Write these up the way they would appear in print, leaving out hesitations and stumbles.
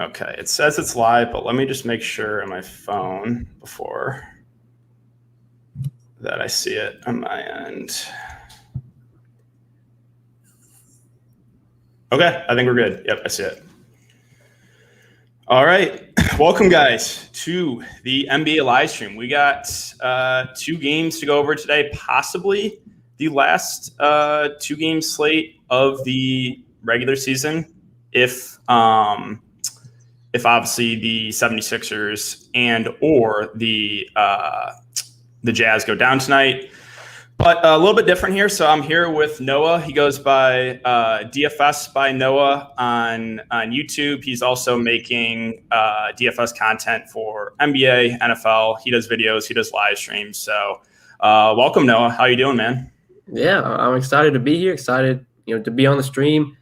Okay, it says it's live, but let me just make sure on my phone before that I see it on my end. Okay, I think we're good. Yep, I see it. All right, welcome guys to the NBA live stream. We got 2 games to go over today, possibly the last 2-game slate of the regular season, if obviously the 76ers and or the Jazz go down tonight. But a little bit different here. So I'm here with Noah. He goes by DFS by Noah on YouTube. He's also making DFS content for NBA, NFL. He does videos. He does live streams. So welcome, Noah. How you doing, man? Yeah, I'm excited to be here. Excited, to be on the stream.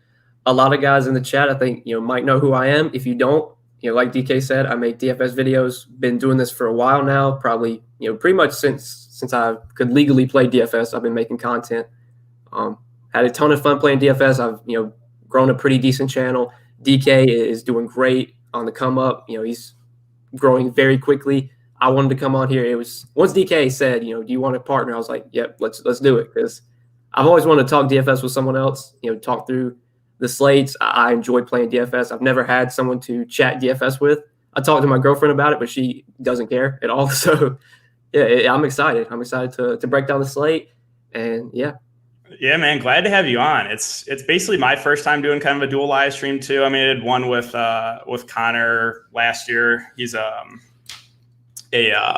A lot of guys in the chat, I think, might know who I am. If you don't, like DK said, I make DFS videos. Been doing this for a while now. Probably, pretty much since I could legally play DFS, I've been making content. Had a ton of fun playing DFS. I've, grown a pretty decent channel. DK is doing great on the come up. He's growing very quickly. I wanted to come on here. It was once DK said, do you want a partner? I was like, yep, let's do it, because I've always wanted to talk DFS with someone else. Talk through the slates. I enjoy playing DFS. I've never had someone to chat DFS with. I talked to my girlfriend about it, but she doesn't care at all. So yeah, I'm excited. I'm excited to break down the slate, and yeah. Yeah, man, glad to have you on. It's basically my first time doing kind of a dual live stream too. I mean, I did one with Connor last year. He's a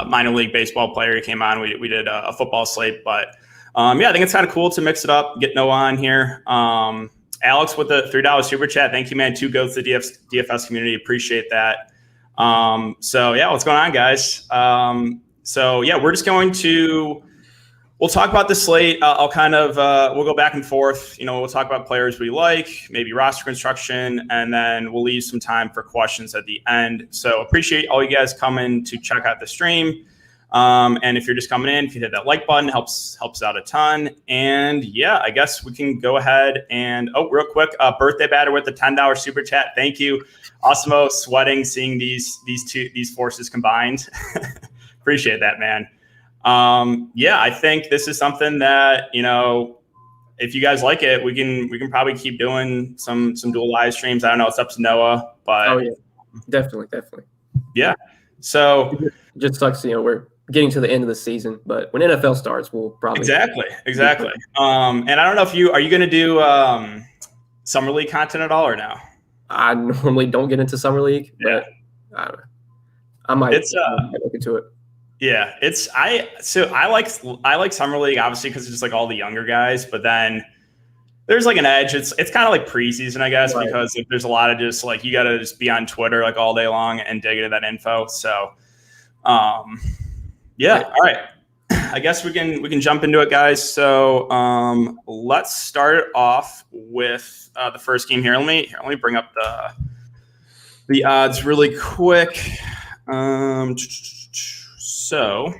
minor league baseball player. He came on. We did a football slate, but yeah, I think it's kind of cool to mix it up, get Noah on here. Alex with the $3 super chat. Thank you, man. 2 goats to the DFS community. Appreciate that. So yeah, what's going on, guys? So yeah, we're just going to, we'll talk about the slate. I'll kind of, we'll go back and forth. We'll talk about players we like, maybe roster construction, and then we'll leave some time for questions at the end. So appreciate all you guys coming to check out the stream. And if you're just coming in, if you hit that like button, helps out a ton. And yeah, I guess we can go ahead and, real quick, birthday batter with the $10 super chat. Thank you. Osmo, sweating seeing these forces combined. Appreciate that, man. Yeah, I think this is something that, if you guys like it, we can probably keep doing some dual live streams. I don't know, it's up to Noah, but oh yeah, definitely. Yeah. So it just sucks, we're getting to the end of the season, but when NFL starts, we'll probably exactly. And I don't know if are you going to do summer league content at all or no? I normally don't get into summer league, but I don't know. I might look into it. Yeah, I like summer league obviously because it's just like all the younger guys, but then there's like an edge. It's kind of like preseason, I guess, right, because there's a lot of just like you got to just be on Twitter like all day long and dig into that info. So, yeah, all right. I guess we can jump into it, guys. So let's start off with the first game here. Let me bring up the odds really quick. So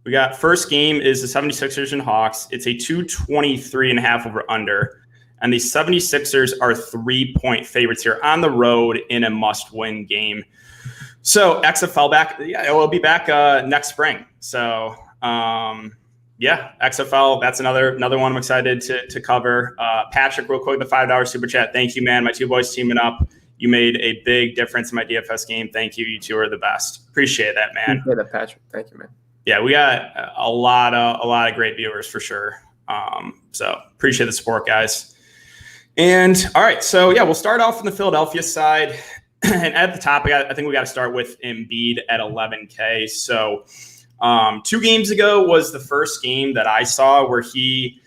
we got first game is the 76ers and Hawks. It's a 223.5 over under. And the 76ers are 3-point favorites here on the road in a must-win game. So XFL back. Yeah, it will be back next spring. So yeah, XFL, that's another one I'm excited to cover. Patrick, real quick, the $5 super chat. Thank you, man. My 2 boys teaming up. You made a big difference in my DFS game. Thank you. You 2 are the best. Appreciate that, man. Appreciate that, Patrick. Thank you, man. Yeah, we got a lot of great viewers for sure. So appreciate the support, guys. And all right, so yeah, we'll start off on the Philadelphia side. And at the top, I think we got to start with Embiid at 11K. So 2 games ago was the first game that I saw where he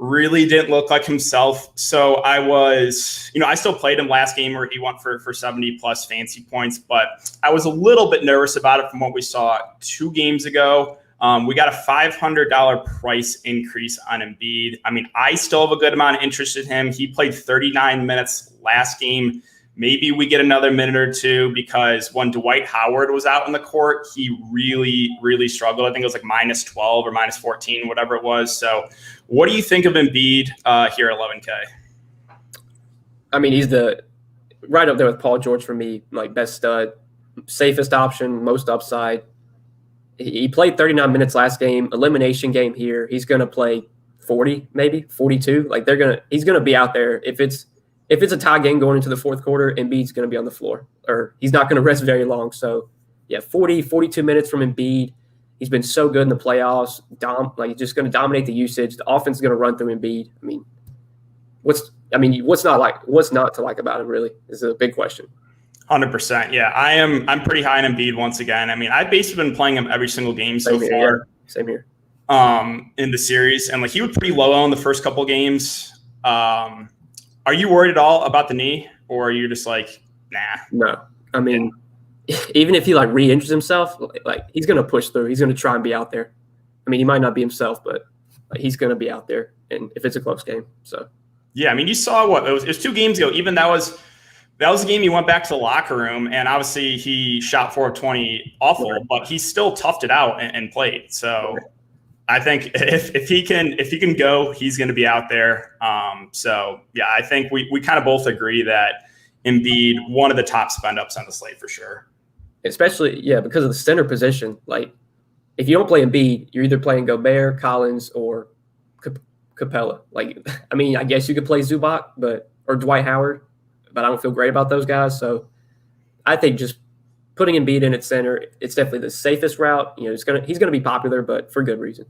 really didn't look like himself. So I was, I still played him last game where he went for 70 plus fancy points, but I was a little bit nervous about it from what we saw 2 games ago. We got a $500 price increase on Embiid. I mean, I still have a good amount of interest in him. He played 39 minutes last game. Maybe we get another minute or 2 because when Dwight Howard was out in the court, he really, really struggled. I think it was like -12 or -14, whatever it was. So what do you think of Embiid here at 11K? I mean, he's the right up there with Paul George for me, like best stud, safest option, most upside. He played 39 minutes last game, elimination game here. He's going to play 40, maybe 42. Like he's going to be out there. If it's a tie game going into the fourth quarter, Embiid's going to be on the floor, or he's not going to rest very long. So yeah, 40, 42 minutes from Embiid. He's been so good in the playoffs. He's just going to dominate the usage. The offense is going to run through Embiid. What's not to like about him, really, is a big question. 100%. Yeah, I'm pretty high on Embiid once again. I've basically been playing him every single game so far. Yeah. Same here. In the series, and like he was pretty low on the first couple games. Are you worried at all about the knee, or are you just like, nah? No. Even if he like re-injures himself, like he's going to push through. He's going to try and be out there. He might not be himself, but he's going to be out there, and if it's a close game. So yeah, you saw what it was 2 games ago. Even that was the game he went back to the locker room, and obviously he shot 4 of 20 awful, but he still toughed it out and played. So I think if he can go, he's going to be out there. So yeah, I think we kind of both agree that Embiid, one of the top spend ups on the slate for sure. Especially, because of the center position. Like, if you don't play Embiid, you're either playing Gobert, Collins, or Capella. Like, I guess you could play Zubac, or Dwight Howard, but I don't feel great about those guys. So I think just putting Embiid in at center, it's definitely the safest route. He's gonna be popular, but for good reason.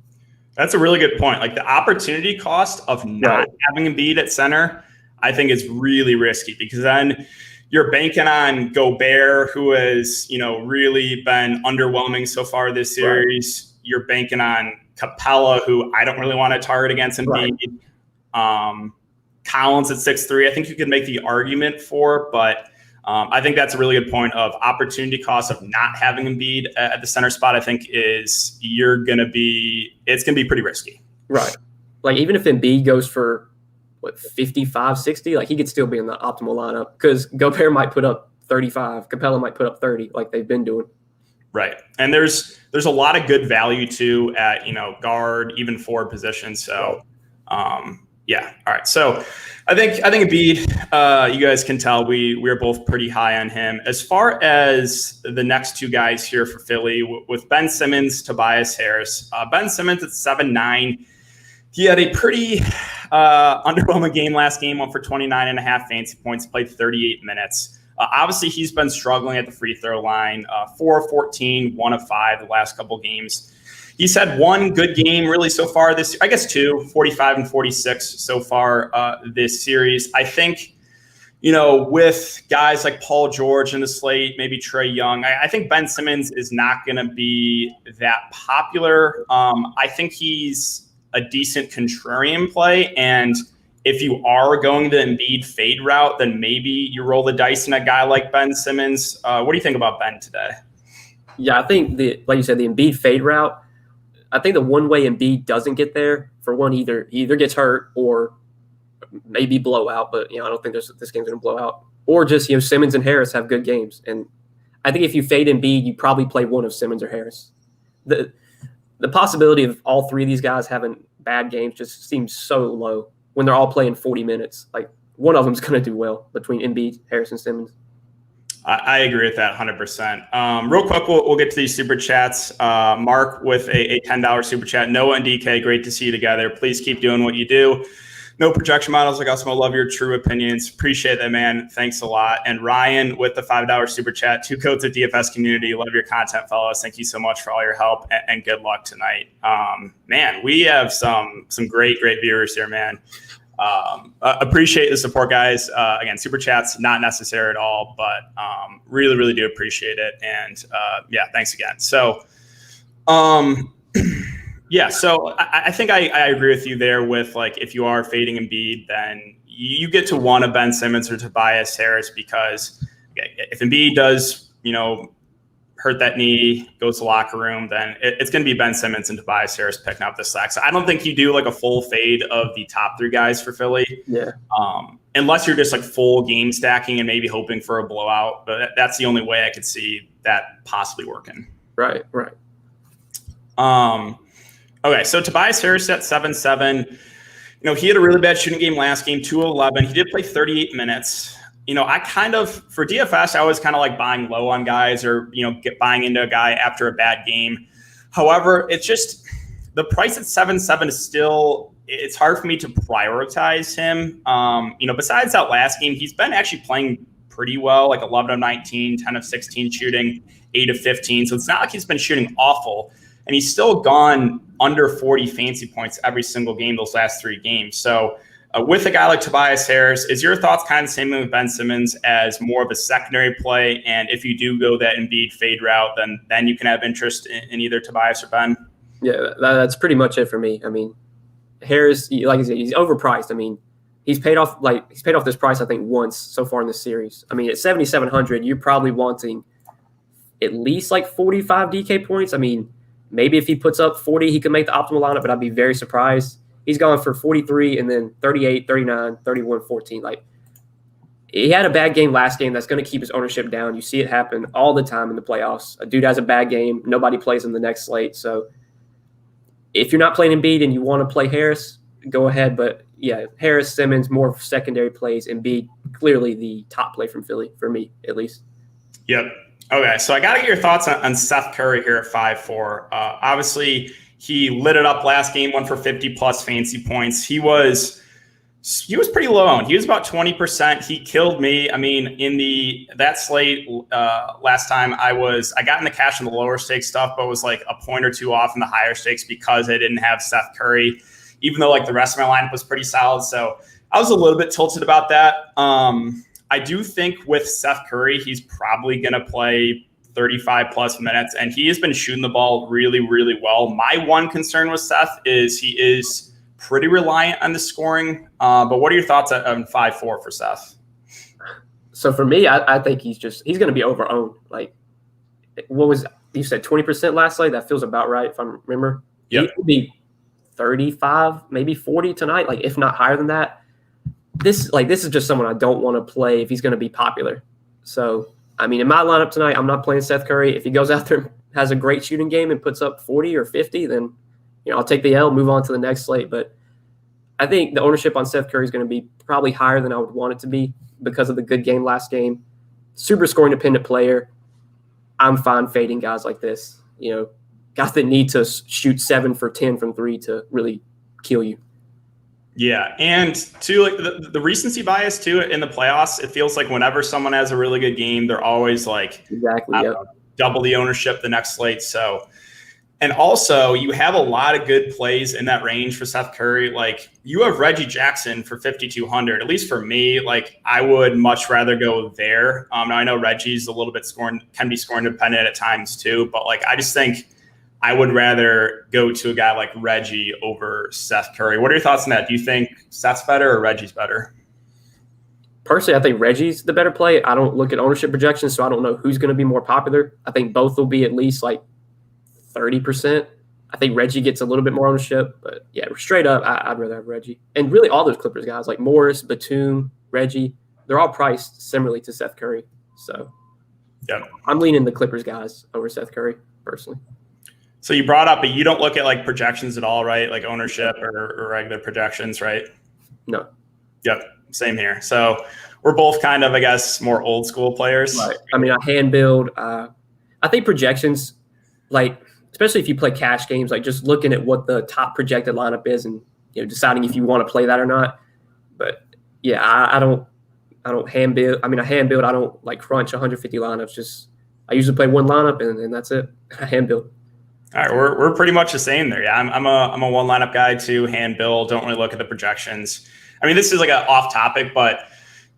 That's a really good point. Like, the opportunity cost of not having Embiid at center, I think is really risky, because then you're banking on Gobert, who has, really been underwhelming so far this series. Right. You're banking on Capella, who I don't really want to target against Embiid. Right. Collins at 6'3", I think you could make the argument for, but I think that's a really good point of opportunity cost of not having Embiid at the center spot. I think it's going to be pretty risky. Right. Like, even if Embiid goes for 55, 60, like he could still be in the optimal lineup, because Gobert might put up 35, Capella might put up 30, like they've been doing. Right. And there's a lot of good value too at, guard, even forward position. So, yeah. All right. So I think Embiid, you guys can tell we're both pretty high on him. As far as the next 2 guys here for Philly, with Ben Simmons, Tobias Harris. Ben Simmons at 7'9". He had a pretty underwhelming game last game, went for 29.5 fantasy points, played 38 minutes. Obviously, he's been struggling at the free throw line, 4 of 14, 1 of 5 the last couple games. He's had 1 good game really so far this, I guess 2, 45 and 46 so far this series. I think, with guys like Paul George in the slate, maybe Trae Young, I think Ben Simmons is not going to be that popular. I think he's a decent contrarian play, and if you are going the Embiid fade route, then maybe you roll the dice in a guy like Ben Simmons. What do you think about Ben today? Yeah, I think like you said, the Embiid fade route, I think the one way Embiid doesn't get there, for one, he either gets hurt or maybe blowout, but I don't think this game's going to blow out. Or just Simmons and Harris have good games, and I think if you fade Embiid, you probably play one of Simmons or Harris. The possibility of all 3 of these guys having bad games just seems so low when they're all playing 40 minutes. Like, one of them's going to do well between Embiid, Harris, and Simmons. I agree with that 100%. Real quick, we'll get to these super chats. Mark with a $10 super chat. Noah and DK, great to see you together. Please keep doing what you do. No projection models like us. I love your true opinions. Appreciate that, man. Thanks a lot. And Ryan with the $5 super chat. 2 codes of DFS community. Love your content, fellas. Thank you so much for all your help, and good luck tonight. Man, we have some great viewers here, man. Appreciate the support, guys. Again, super chats not necessary at all, but really do appreciate it. And thanks again. So so I think I agree with you there with, like, if you are fading Embiid, then you get to one of Ben Simmons or Tobias Harris, because if Embiid does, hurt that knee, goes to the locker room, then it's going to be Ben Simmons and Tobias Harris picking up the slack. So I don't think you do like a full fade of the top 3 guys for Philly. Yeah. Unless you're just like full game stacking and maybe hoping for a blowout. But that's the only way I could see that possibly working. Right. Okay, so Tobias Harris at 7'7". He had a really bad shooting game last game, 2 of 11. He did play 38 minutes. I kind of, for DFS, I always kind of like buying low on guys or, buying into a guy after a bad game. However, it's just the price at 7.7 is still, it's hard for me to prioritize him. Besides that last game, he's been actually playing pretty well, like 11 of 19, 10 of 16 shooting, 8 of 15. So it's not like he's been shooting awful. And he's still gone under 40 fancy points every single game those last 3 games. So with a guy like Tobias Harris, is your thoughts kind of the same with Ben Simmons as more of a secondary play? And if you do go that Embiid fade route, then you can have interest in either Tobias or Ben? Yeah, that's pretty much it for me. I mean, Harris, like I said, he's overpriced. I mean, he's paid off this price, I think, once so far in this series. I mean, at 7,700, you're probably wanting at least like 45 DK points. I mean, maybe if he puts up 40, he could make the optimal lineup, but I'd be very surprised. He's gone for 43 and then 38, 39, 31, 14. Like, he had a bad game last game. That's going to keep his ownership down. You see it happen all the time in the playoffs. A dude has a bad game. Nobody plays him the next slate. So if you're not playing Embiid and you want to play Harris, go ahead. But, yeah, Harris, Simmons, more secondary plays. Embiid, clearly the top play from Philly, for me at least. Yep. Okay, so I got to get your thoughts on Seth Curry here at 5'4". Obviously, he lit it up last game, went for 50-plus fancy points. He was pretty low owned. He was about 20%. He killed me. I mean, in that slate last time, I got in the cash in the lower stakes stuff, but was like a point or two off in the higher stakes because I didn't have Seth Curry, even though like the rest of my lineup was pretty solid. So I was a little bit tilted about that. I do think with Seth Curry, he's probably going to play 35-plus minutes, and he has been shooting the ball really, really well. My one concern with Seth is he is pretty reliant on the scoring. But what are your thoughts on 5'4" for Seth? So for me, I think he's going to be over-owned. Like, what was you said 20% last night? That feels about right if I remember. Yep. He could be 35, maybe 40 tonight, like if not higher than that. This is just someone I don't want to play if he's going to be popular. So, I mean, in my lineup tonight, I'm not playing Seth Curry. If he goes out there and has a great shooting game and puts up 40 or 50, then I'll take the L, move on to the next slate. But I think the ownership on Seth Curry is going to be probably higher than I would want it to be because of the good game last game. Super scoring dependent player. I'm fine fading guys like this. Guys that need to shoot 7 for 10 from 3 to really kill you. Yeah, and too, like the recency bias too in the playoffs, it feels like whenever someone has a really good game, they're always like double the ownership the next slate. So, and also you have a lot of good plays in that range for Seth Curry. Like you have Reggie Jackson for 5,200. At least for me, like I would much rather go there. Now I know Reggie's a little bit can be scoring dependent at times too, but like I just think I would rather go to a guy like Reggie over Seth Curry. What are your thoughts on that? Do you think Seth's better or Reggie's better? Personally, I think Reggie's the better play. I don't look at ownership projections, so I don't know who's going to be more popular. I think both will be at least like 30%. I think Reggie gets a little bit more ownership, but yeah, straight up, I'd rather have Reggie. And really all those Clippers guys like Morris, Batum, Reggie, they're all priced similarly to Seth Curry. So yeah, I'm leaning the Clippers guys over Seth Curry personally. So you brought up, but you don't look at like projections at all, right? Like ownership or regular projections, right? No. Yep. Same here. So we're both kind of, I guess, more old school players. Right. I mean, I hand build. I think projections, like, especially if you play cash games, like just looking at what the top projected lineup is and, deciding if you want to play that or not. But yeah, I don't hand build. I mean, I hand build. I don't like crunch 150 lineups. I usually play one lineup and that's it. I hand build. All right, we're pretty much the same there. Yeah, I'm a one lineup guy too. Hand build. Don't really look at the projections. I mean, this is like an off topic, but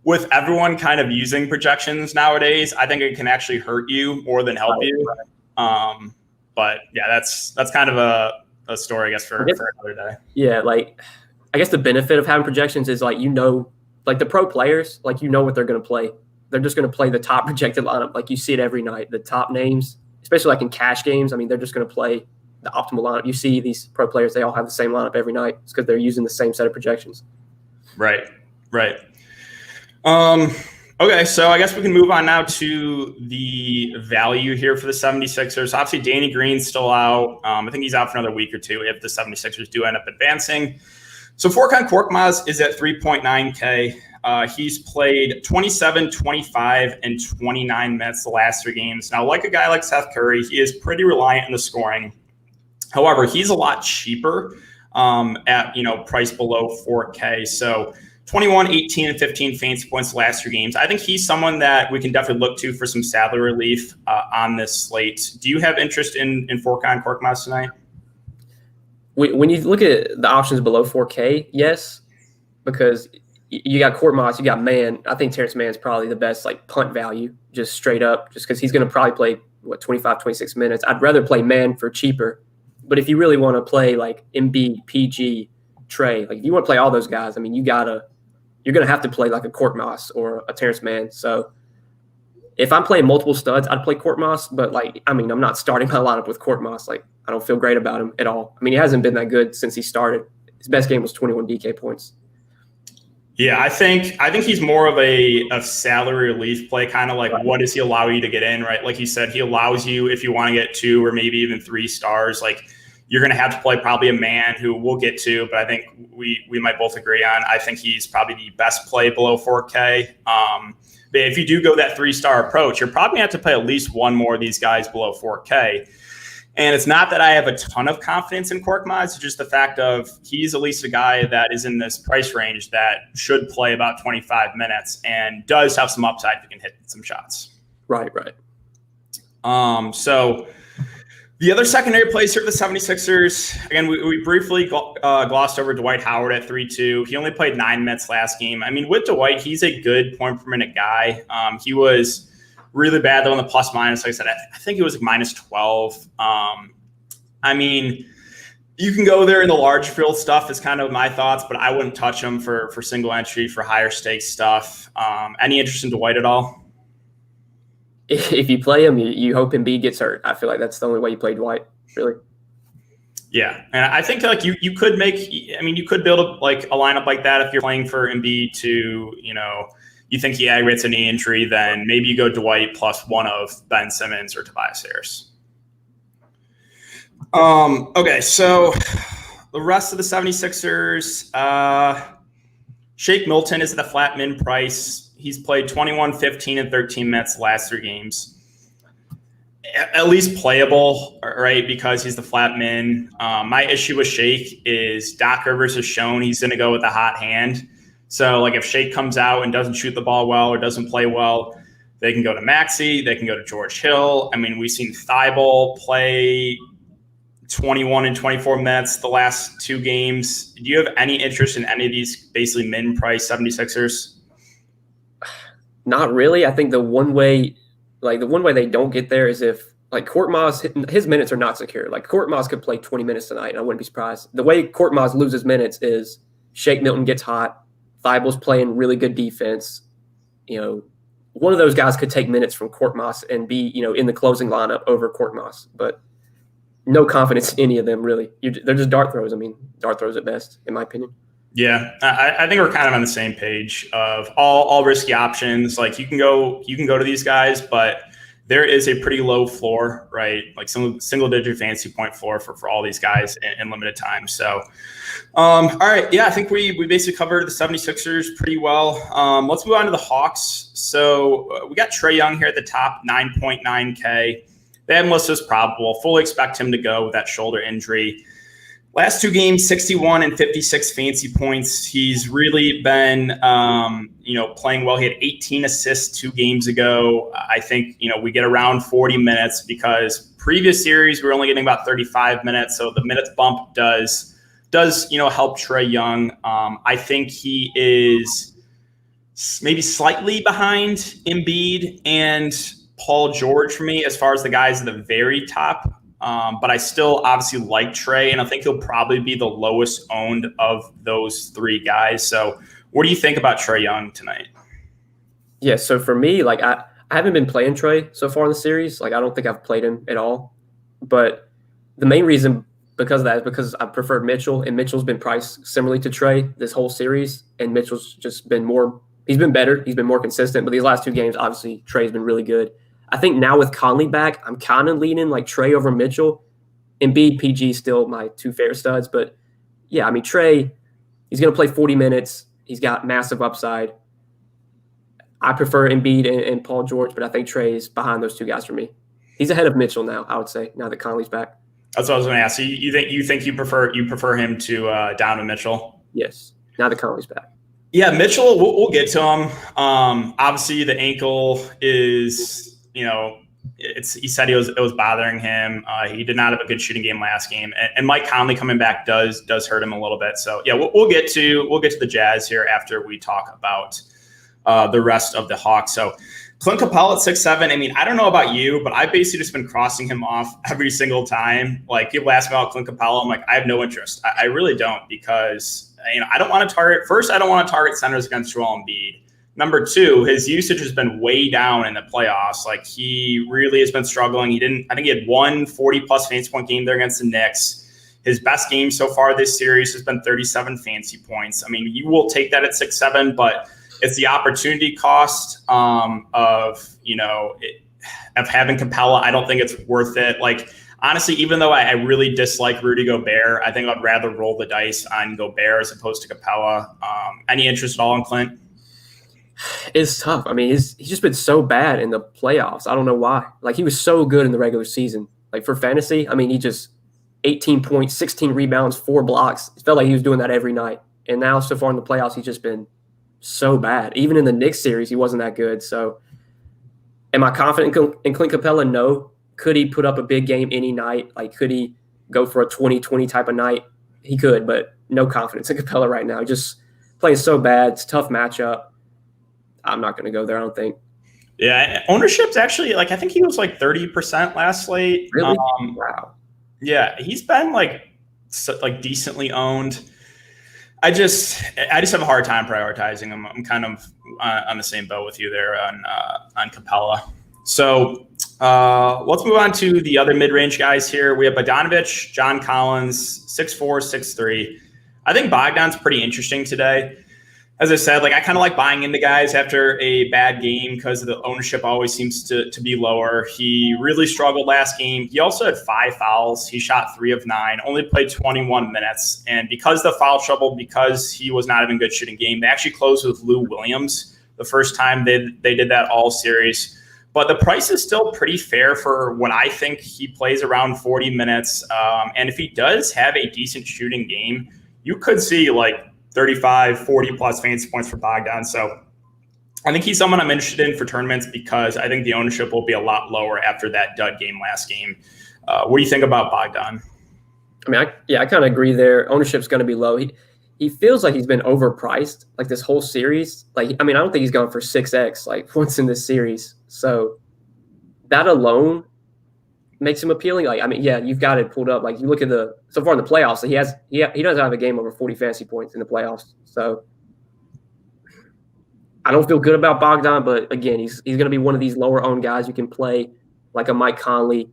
with everyone kind of using projections nowadays, I think it can actually hurt you more than help you. But yeah, that's kind of a story, I guess, for another day. Yeah, like I guess the benefit of having projections is like like the pro players, like what they're going to play. They're just going to play the top projected lineup, like you see it every night. The top names. Especially like in cash games, I mean, they're just going to play the optimal lineup. You see these pro players, they all have the same lineup every night. It's because they're using the same set of projections. Right. Okay, so I guess we can move on now to the value here for the 76ers. Obviously, Danny Green's still out. I think he's out for another week or two if the 76ers do end up advancing. So Furkan Korkmaz is at 3.9K. He's played 27, 25, and 29 minutes the last 3 games. Now, like a guy like Seth Curry, he is pretty reliant on the scoring. However, he's a lot cheaper at, price below 4K. So 21, 18, and 15 fantasy points the last 3 games. I think he's someone that we can definitely look to for some salary relief on this slate. Do you have interest in Furkan Korkmaz tonight? When you look at the options below 4K, yes, because you got Korkmaz, you got Mann. I think Terrence Mann is probably the best punt value, just straight up, just because he's going to probably play 25, 26 minutes. I'd rather play Mann for cheaper. But if you really want to play Embiid, PG, Trey, if you want to play all those guys, you're going to have to play a Korkmaz or a Terrence Mann. So if I'm playing multiple studs, I'd play Korkmaz, but I'm not starting my lineup with Korkmaz. I don't feel great about him at all. He hasn't been that good since he started. His best game was 21 DK points. Yeah, I think he's more of a salary relief play, kind of right. What does he allow you to get in, right? Like you said, he allows you, if you want to get 2 or maybe even 3 stars, you're going to have to play probably a man who we'll get to, but I think we might both agree on. I think he's probably the best play below 4K. But if you do go that 3-star approach, you're probably going to have to play at least one more of these guys below 4K. And it's not that I have a ton of confidence in Korkmaz. It's just the fact of he's at least a guy that is in this price range that should play about 25 minutes and does have some upside if he can hit some shots. Right. So the other secondary plays here for the 76ers, again, we briefly glossed over Dwight Howard at 3-2. He only played 9 minutes last game. With Dwight, he's a good point per minute guy. He was really bad, though, on the plus minus. Like I said, I think it was minus 12. You can go there in the large field stuff is kind of my thoughts, but I wouldn't touch him for single entry, for higher stakes stuff. Any interest in Dwight at all? If you play him, you hope Embiid gets hurt. I feel like that's the only way you play Dwight, really. Yeah, and I think you could you could build a lineup like that if you're playing for Embiid to, you think he aggravates a knee injury, then maybe you go Dwight plus one of Ben Simmons or Tobias Harris. Okay, so the rest of the 76ers, Shake Milton is at the flat min price. He's played 21, 15, and 13 minutes the last 3 games. At least playable, right, because he's the flat min. My issue with Shake is Doc Rivers has shown he's going to go with a hot hand. So, if Shake comes out and doesn't shoot the ball well or doesn't play well, they can go to Maxey. They can go to George Hill. We've seen Thibault play 21 and 24 minutes the last 2 games. Do you have any interest in any of these basically min-price 76ers? Not really. I think the one way they don't get there is if Korkmaz, his minutes are not secure. Korkmaz could play 20 minutes tonight, and I wouldn't be surprised. The way Korkmaz loses minutes is Shake Milton gets hot. Thibault's playing really good defense. One of those guys could take minutes from Korkmaz and be, in the closing lineup over Korkmaz. But no confidence in any of them, really. They're just dart throws. Dart throws at best, in my opinion. Yeah, I think we're kind of on the same page of all risky options. You can go to these guys, but there is a pretty low floor, right? Some single digit fantasy point floor for all these guys in limited time. So, all right. Yeah, I think we basically covered the 76ers pretty well. Let's move on to the Hawks. So we got Trae Young here at the top, 9.9K. They have him listed as probable. Fully expect him to go with that shoulder injury. Last 2 games, 61 and 56 fantasy points. He's really been, playing well. He had 18 assists 2 games ago. I think, we get around 40 minutes because previous series we were only getting about 35 minutes. So the minutes bump does help Trae Young. I think he is maybe slightly behind Embiid and Paul George for me as far as the guys at the very top. But I still obviously like Trae, and I think he'll probably be the lowest owned of those 3 guys. So what do you think about Trae Young tonight? Yeah, so for me, I haven't been playing Trae so far in the series. I don't think I've played him at all. But the main reason because of that is because I preferred Mitchell, and Mitchell's been priced similarly to Trae this whole series, and Mitchell's just been he's been better. He's been more consistent. But these last 2 games, obviously, Trae's been really good. I think now with Conley back, I'm kind of leaning Trae over Mitchell. Embiid, PG still my 2 favorite studs. But, yeah, Trae, he's going to play 40 minutes. He's got massive upside. I prefer Embiid and Paul George, but I think Trey is behind those two guys for me. He's ahead of Mitchell now, I would say, now that Conley's back. That's what I was going to ask. So you prefer him to Donovan Mitchell? Yes, now that Conley's back. Yeah, Mitchell, we'll get to him. Obviously, the ankle is, he said it was bothering him. He did not have a good shooting game last game, and Mike Conley coming back does hurt him a little bit. So yeah, we'll get to the Jazz here after we talk about the rest of the Hawks. So Clint Capella at 6'7". I mean, I don't know about you, but I've basically just been crossing him off every single time. Like, people ask me about Clint Capella, I'm like, I have no interest. I really don't, because I don't want to target. First, I don't want to target centers against Joel Embiid. Number two, his usage has been way down in the playoffs. Like, he really has been struggling. I think he had one 40-plus fantasy point game there against the Knicks. His best game so far this series has been 37 fantasy points. I mean, you will take that at 6'7", but it's the opportunity cost of having Capella. I don't think it's worth it. Like, honestly, even though I really dislike Rudy Gobert, I think I'd rather roll the dice on Gobert as opposed to Capella. Any interest at all in Clint? It's tough. I mean, he's just been so bad in the playoffs. I don't know why. Like, he was so good in the regular season. Like, for fantasy, I mean, he just 18 points, 16 rebounds, 4 blocks. It felt like he was doing that every night. And now, so far in the playoffs, he's just been so bad. Even in the Knicks series, he wasn't that good. So, am I confident in Clint Capella? No. Could he put up a big game any night? Like, could he go for a 20-20 type of night? He could, but no confidence in Capella right now. Just playing so bad. It's a tough matchup. I'm not going to go there, I don't think. Yeah, ownership's actually, like, I think he was like 30% last slate. Really? Wow. Yeah, he's been like decently owned. I just have a hard time prioritizing him. I'm kind of on the same boat with you there on Capella. So let's move on to the other mid-range guys here. We have Badanovic, John Collins, 6'4", 6'3". I think Bogdan's pretty interesting today. As I said, like, I kind of like buying into guys after a bad game because the ownership always seems to be lower. He really struggled last game. He also had 5 fouls. He shot 3 of 9, only played 21 minutes. And because of the foul trouble, because he was not having a good shooting game, they actually closed with Lou Williams the first time they did that all series. But the price is still pretty fair for what I think he plays around 40 minutes. And if he does have a decent shooting game, you could see like 35, 40-plus fantasy points for Bogdan. So I think he's someone I'm interested in for tournaments because I think the ownership will be a lot lower after that dud game last game. What do you think about Bogdan? I mean, I kind of agree there. Ownership's going to be low. He feels like he's been overpriced like this whole series. Like, I mean, I don't think he's gone for 6x like once in this series. So that alone makes him appealing. Like, I mean, yeah, you've got it pulled up. Like, you look at so far in the playoffs, he doesn't have a game over 40 fantasy points in the playoffs. So I don't feel good about Bogdan, but again, he's going to be one of these lower owned guys you can play, like a Mike Conley,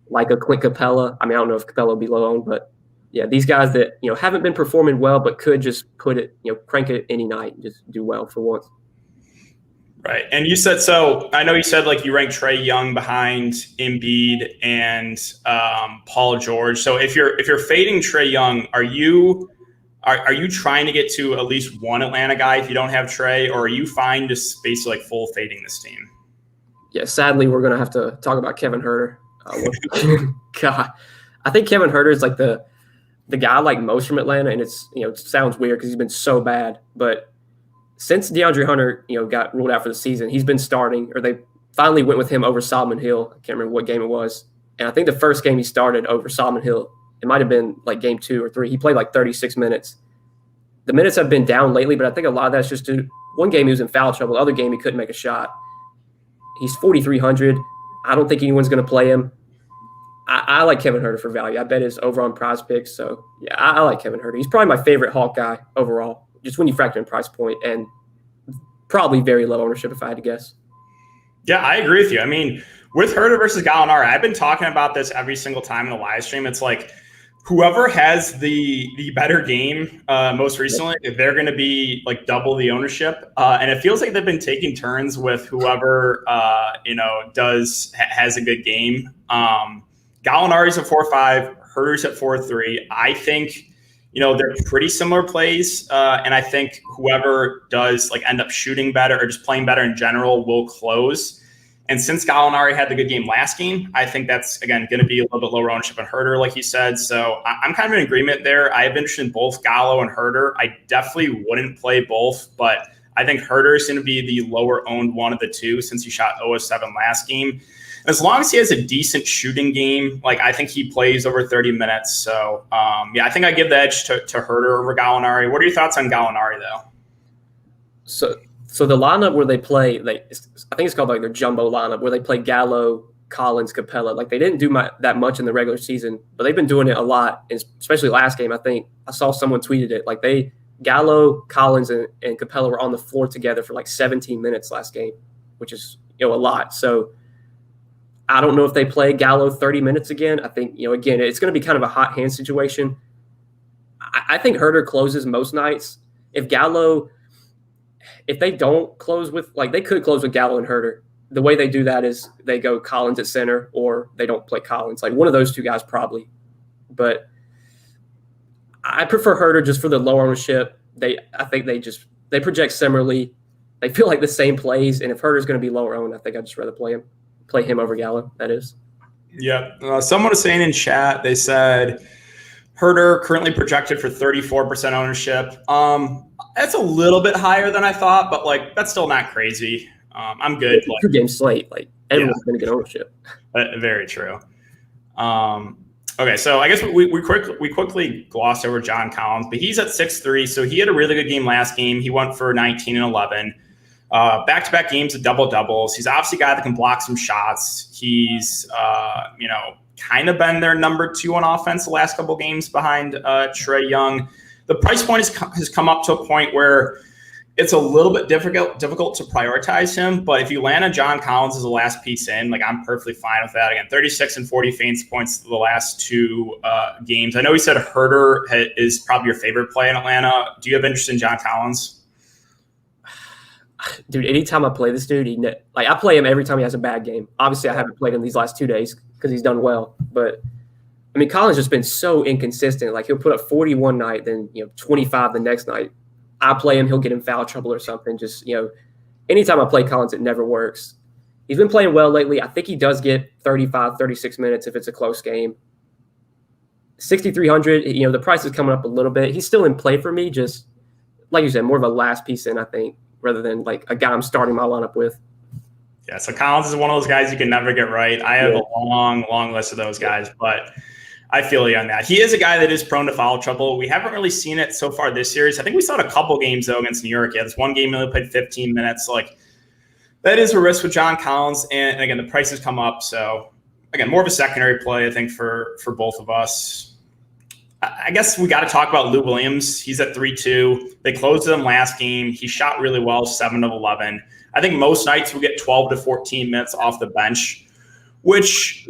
like a Clint Capella. I mean, I don't know if Capella will be low owned, but yeah, these guys that haven't been performing well, but could just put it, crank it any night and just do well for once. Right. And you said, so I know you said like you ranked Trae Young behind Embiid and Paul George. So if you're fading Trae Young, are you trying to get to at least one Atlanta guy if you don't have Trae, or are you fine just basically like full fading this team? Yeah, sadly, we're going to have to talk about Kevin Herter. God, I think Kevin Herter is like the guy I like most from Atlanta, and it's it sounds weird because he's been so bad, but since DeAndre Hunter, got ruled out for the season, he's been starting, or they finally went with him over Solomon Hill. I can't remember what game it was. And I think the first game he started over Solomon Hill, it might have been like game 2 or 3. He played like 36 minutes. The minutes have been down lately, but I think a lot of that's just due. One game he was in foul trouble. The other game he couldn't make a shot. He's 4,300. I don't think anyone's going to play him. I like Kevin Herter for value. I bet it's over on Prize Picks. So, yeah, I like Kevin Herter. He's probably my favorite Hawk guy overall. Just when you factor in price point, and probably very low ownership if I had to guess. Yeah, I agree with you. I mean, with Herter versus Gallinari, I've been talking about this every single time in the live stream. It's like whoever has the better game most recently, they're going to be like double the ownership. And it feels like they've been taking turns with whoever has a good game. Gallinari's at 4.5, Herter's at 4.3. I think they're pretty similar plays. And I think whoever does like end up shooting better or just playing better in general will close. And since Gallinari had the good game last game, I think that's, again, going to be a little bit lower ownership on Herter, like you said. So I'm kind of in agreement there. I have interest in both Gallo and Herter. I definitely wouldn't play both, but I think Herter is going to be the lower owned one of the two since he shot 0-7 last game. As long as he has a decent shooting game, like I think he plays over 30 minutes. So, I think I give the edge to Herter over Gallinari. What are your thoughts on Gallinari, though? So the lineup where they play, I think it's called like their jumbo lineup, where they play Gallo, Collins, Capella. Like they didn't do that much in the regular season, but they've been doing it a lot, especially last game. I think I saw someone tweeted it. Like Gallo, Collins, and Capella were on the floor together for like 17 minutes last game, which is a lot. So I don't know if they play Gallo 30 minutes again. I think again it's going to be kind of a hot hand situation. I think Herter closes most nights. If they don't close with, like they could close with Gallo and Herter. The way they do that is they go Collins at center or they don't play Collins. Like one of those two guys probably. But I prefer Herter just for the low ownership. I think they project similarly. They feel like the same plays. And if Herter's going to be lower owned, I think I'd just rather play him over Gallo, that is. Yeah. Someone was saying in chat, they said Herter currently projected for 34% ownership. That's a little bit higher than I thought, but like that's still not crazy. I'm good. It's a 2-game slate, like everyone's going to get ownership. Very true. Okay, so I guess we quickly glossed over John Collins, but he's at 6'3", so he had a really good game last game. He went for 19 and 11. Back-to-back games of double-doubles. He's obviously a guy that can block some shots. He's, kind of been their number 2 on offense the last couple games behind Trae Young. The price point has come up to a point where it's a little bit difficult to prioritize him. But if you land on John Collins as the last piece in, like I'm perfectly fine with that. Again, 36 and 40 fantasy points the last 2 games. I know you said Herter is probably your favorite play in Atlanta. Do you have interest in John Collins? Dude, anytime I play this dude, I play him every time he has a bad game. Obviously, I haven't played him these last 2 days because he's done well. But, I mean, Collins just been so inconsistent. Like, he'll put up 40 one night, then, 25 the next night. I play him, he'll get in foul trouble or something. Just, anytime I play Collins, it never works. He's been playing well lately. I think he does get 35, 36 minutes if it's a close game. 6,300, the price is coming up a little bit. He's still in play for me, just, like you said, more of a last piece in, I think, rather than like a guy I'm starting my lineup with. Yeah, so Collins is one of those guys you can never get right. I have a long list of those guys, but I feel you on that. He is a guy that is prone to foul trouble. We haven't really seen it so far this series. I think we saw it a couple games, though, against New York. Yeah, this one game he only played 15 minutes. Like, that is a risk with John Collins. And again, the prices come up. So, again, more of a secondary play, I think, for both of us. I guess we got to talk about Lou Williams. He's at 3-2. They closed him last game. He shot really well, 7 of 11. I think most nights we get 12 to 14 minutes off the bench, which,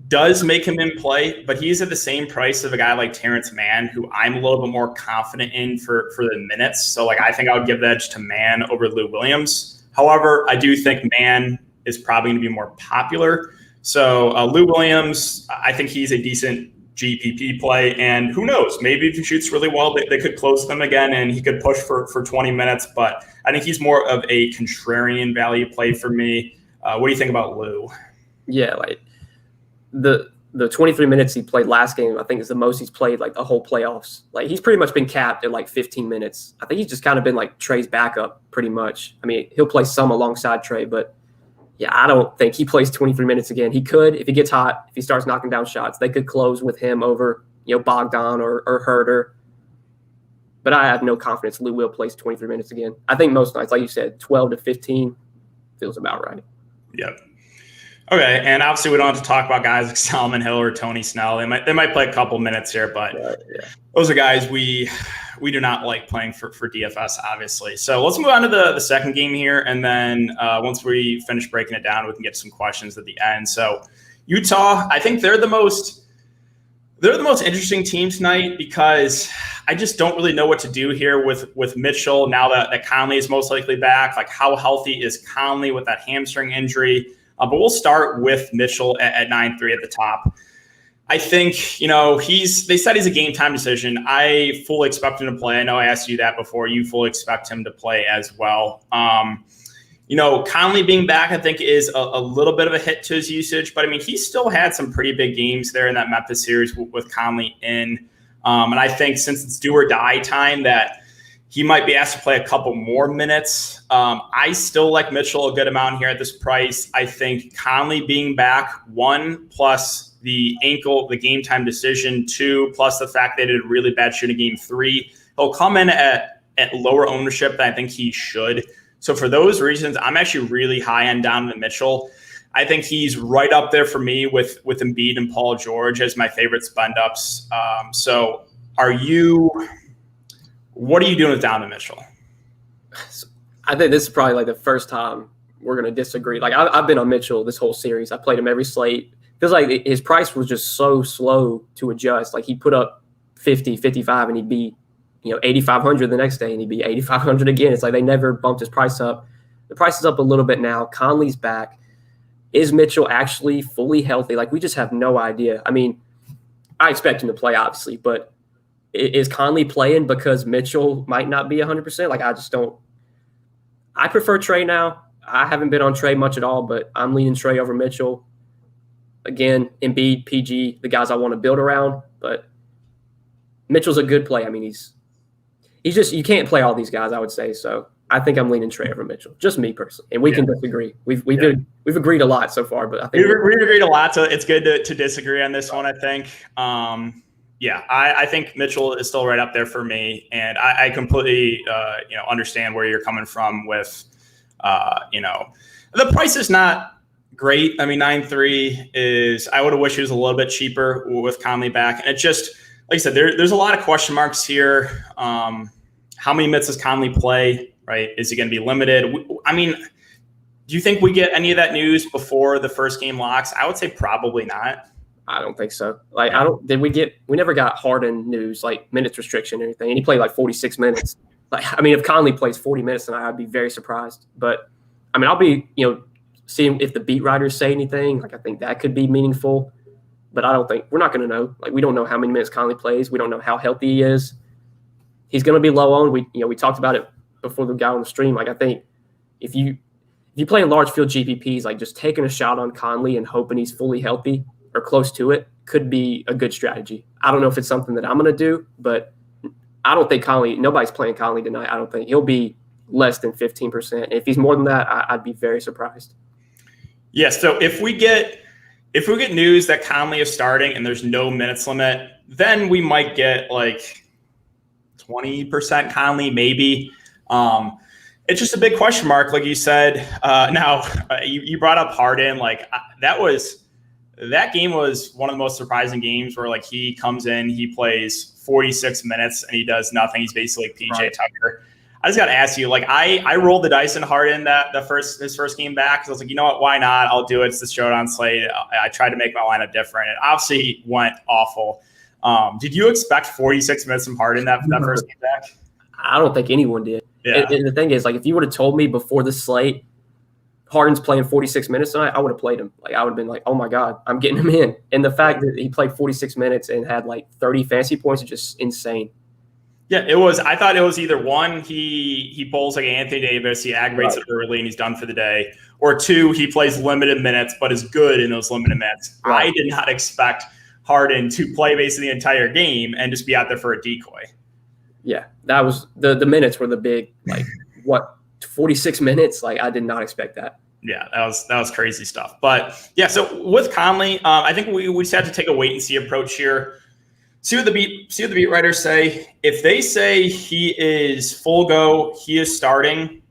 does make him in play, but he's at the same price of a guy like Terrence Mann, who I'm a little bit more confident in for the minutes. So, I think I would give the edge to Mann over Lou Williams. However, I do think Mann is probably going to be more popular. So, Lou Williams, I think he's a decent GPP play, and who knows, maybe if he shoots really well, they could close them again and he could push for 20 minutes, but I think he's more of a contrarian value play for me. What do you think about Lou? Yeah, the 23 minutes he played last game, I think is the most he's played the whole playoffs. He's pretty much been capped at 15 minutes. I think he's just kind of been Trae's backup pretty much. I mean, he'll play some alongside Trae, but yeah, I don't think he plays 23 minutes again. He could, if he gets hot, if he starts knocking down shots, they could close with him over, Bogdan or Herter. But I have no confidence Lou will play 23 minutes again. I think most nights, like you said, 12 to 15 feels about right. Yep. Okay, and obviously we don't have to talk about guys like Solomon Hill or Tony Snell. They might play a couple minutes here, but those are guys we do not like playing for DFS, obviously. So let's move on to the second game here, and then once we finish breaking it down, we can get some questions at the end. So Utah, I think they're the most interesting team tonight because I just don't really know what to do here with Mitchell now that Conley is most likely back. How healthy is Conley with that hamstring injury? But we'll start with Mitchell at 9-3 at the top. I think, they said he's a game time decision. I fully expect him to play. I know I asked you that before. You fully expect him to play as well. Conley being back, I think, is a little bit of a hit to his usage. But, I mean, he still had some pretty big games there in that Memphis series with Conley in. And I think since it's do or die time that he might be asked to play a couple more minutes. I still like Mitchell a good amount here at this price. I think Conley being back, 1, plus the ankle, the game time decision, 2, plus the fact they did a really bad shooting game 3. He'll come in at lower ownership than I think he should. So for those reasons, I'm actually really high on Donovan Mitchell. I think he's right up there for me with Embiid and Paul George as my favorite spend ups. So what are you doing with Donovan Mitchell? I think this is probably like the first time we're going to disagree. Like I've been on Mitchell this whole series. I played him every slate. Feels like his price was just so slow to adjust. Like he put up 50, 55 and he'd be, 8,500 the next day and he'd be 8,500 again. It's like they never bumped his price up. The price is up a little bit now. Conley's back. Is Mitchell actually fully healthy? Like we just have no idea. I mean, I expect him to play obviously, but is Conley playing because Mitchell might not be 100%? Like I just don't. I prefer Trey now. I haven't been on Trey much at all, but I'm leaning Trey over Mitchell. Again, Embiid, PG, the guys I want to build around, but Mitchell's a good play. I mean, he's just, you can't play all these guys, I would say. So I think I'm leaning Trey over Mitchell, just me personally. And we can disagree. We've agreed a lot so far, but I think we've agreed a lot. So it's good to disagree on this one, I think. I think Mitchell is still right up there for me. And I completely, understand where you're coming from with, the price is not great. I mean, 9.3 is, I would have wished it was a little bit cheaper with Conley back. And it just, like I said, there's a lot of question marks here. How many minutes does Conley play, right? Is he going to be limited? I mean, do you think we get any of that news before the first game locks? I would say probably not. I don't think so. Like, we never got Harden news, like minutes restriction or anything. And he played like 46 minutes. Like, I mean, if Conley plays 40 minutes tonight, I'd be very surprised. But I mean, I'll be, seeing if the beat writers say anything. Like, I think that could be meaningful, but I don't think we're not going to know. Like, we don't know how many minutes Conley plays. We don't know how healthy he is. He's going to be low on. We talked about it before we got on the stream. Like, I think if you play in large field GPPs, like just taking a shot on Conley and hoping he's fully healthy or close to it could be a good strategy. I don't know if it's something that I'm going to do, but I don't think nobody's playing Conley tonight. I don't think he'll be less than 15%. If he's more than that, I'd be very surprised. Yeah, so if we get news that Conley is starting and there's no minutes limit, then we might get like 20% Conley, maybe. It's just a big question mark, like you said. Now, you brought up Harden. Like that game was one of the most surprising games where like he comes in, he plays 46 minutes and he does nothing. He's basically like PJ Tucker. I just got to ask you, like, I rolled the dice in Harden his first game back. So I was like, you know what? Why not? I'll do it. It's the showdown slate. I tried to make my lineup different. It obviously went awful. Did you expect 46 minutes from Harden that first game back? I don't think anyone did. Yeah. And the thing is, like, if you would have told me before the slate, Harden's playing 46 minutes tonight, I would have played him. Like, I would have been like, oh my God, I'm getting him in. And the fact that he played 46 minutes and had like 30 fantasy points is just insane. Yeah, it was. I thought it was either one, he pulls like Anthony Davis, he aggravates it early and he's done for the day, or 2, he plays limited minutes but is good in those limited minutes. Right. I did not expect Harden to play basically the entire game and just be out there for a decoy. Yeah, that was the minutes were the big, like, 46 minutes? Like, I did not expect that. Yeah, that was crazy stuff. But yeah, so with Conley, I think we just have to take a wait and see approach here. See what the beat writers say. If they say he is full go, he is starting,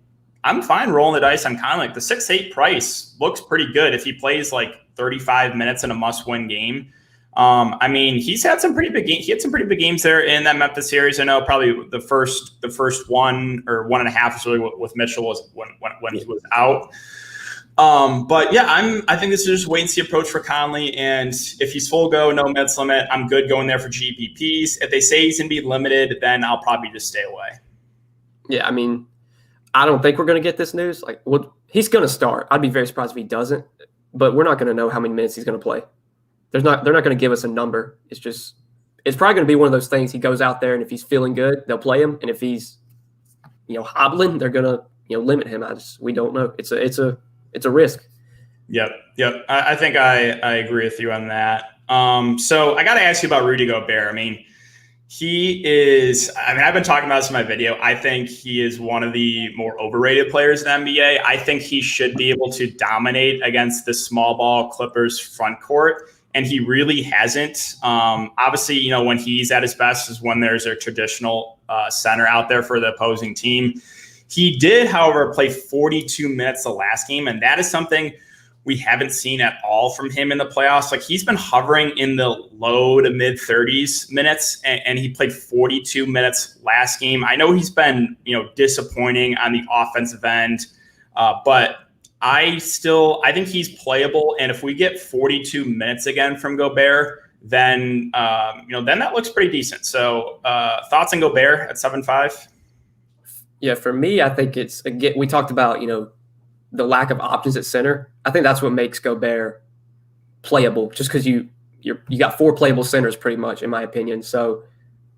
I'm fine rolling the dice on Conley. Like the 6.8 price looks pretty good if he plays like 35 minutes in a must-win game. I mean, he's had some pretty big games. He had some pretty big games there in that Memphis series. I know probably the first one or 1.5 was really with Mitchell was when he was out. But yeah, I think this is just wait and see approach for Conley. And if he's full go, no minutes limit, I'm good going there for GPPs. If they say he's going to be limited, then I'll probably just stay away. Yeah, I mean, I don't think we're going to get this news. Like, well, he's going to start. I'd be very surprised if he doesn't. But we're not going to know how many minutes he's going to play. they're not going to give us a number. It's probably going to be one of those things. He goes out there, and if he's feeling good, they'll play him, and if he's hobbling, they're going to limit him. We don't know. It's a risk. Yep. I think I agree with you on that. So I got to ask you about Rudy Gobert. I mean, I've been talking about this in my video. I think he is one of the more overrated players in the NBA. I think he should be able to dominate against the small ball Clippers front court, and he really hasn't. Obviously, when he's at his best is when there's a traditional center out there for the opposing team. He did, however, play 42 minutes the last game, and that is something we haven't seen at all from him in the playoffs. Like, he's been hovering in the low to mid 30s minutes, and he played 42 minutes last game. I know he's been, disappointing on the offensive end, but I think he's playable. And if we get 42 minutes again from Gobert, then that looks pretty decent. So thoughts on Gobert at 7.5? Yeah, for me, I think we talked about, the lack of options at center. I think that's what makes Gobert playable, just because you got 4 playable centers pretty much, in my opinion. So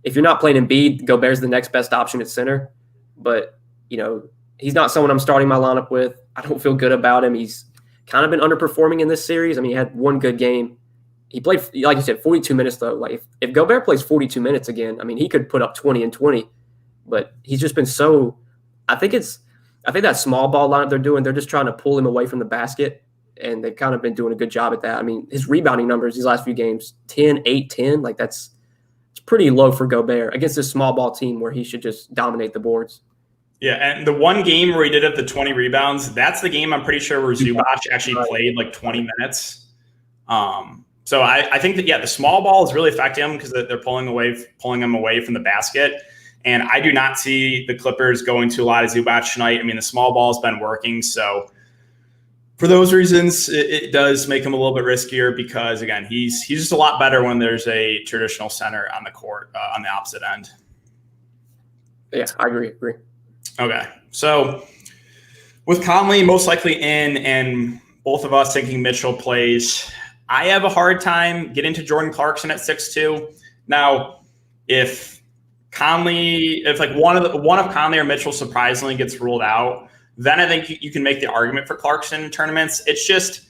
if you're not playing Embiid, Gobert's the next best option at center. But, he's not someone I'm starting my lineup with. I don't feel good about him. He's kind of been underperforming in this series. I mean, he had one good game. He played, like you said, 42 minutes, though. Like, if Gobert plays 42 minutes again, I mean, he could put up 20 and 20. But he's just been so – I think that small ball lineup they're just trying to pull him away from the basket, and they've kind of been doing a good job at that. I mean, his rebounding numbers these last few games, 10, 8, 10, like it's pretty low for Gobert against this small ball team where he should just dominate the boards. Yeah, and the one game where he did have the 20 rebounds, that's the game I'm pretty sure where Zubac actually played like 20 minutes. So I think that, the small ball is really affecting him because they're pulling him away from the basket. And I do not see the Clippers going to a lot of Zubac tonight. I mean, the small ball has been working. So for those reasons, it does make him a little bit riskier because, again, he's just a lot better when there's a traditional center on the court on the opposite end. Yeah, I agree. Okay. So with Conley most likely in and both of us thinking Mitchell plays, I have a hard time getting to Jordan Clarkson at 6'2". Now, if one of Conley or Mitchell surprisingly gets ruled out, then I think you can make the argument for Clarkson in tournaments. It's just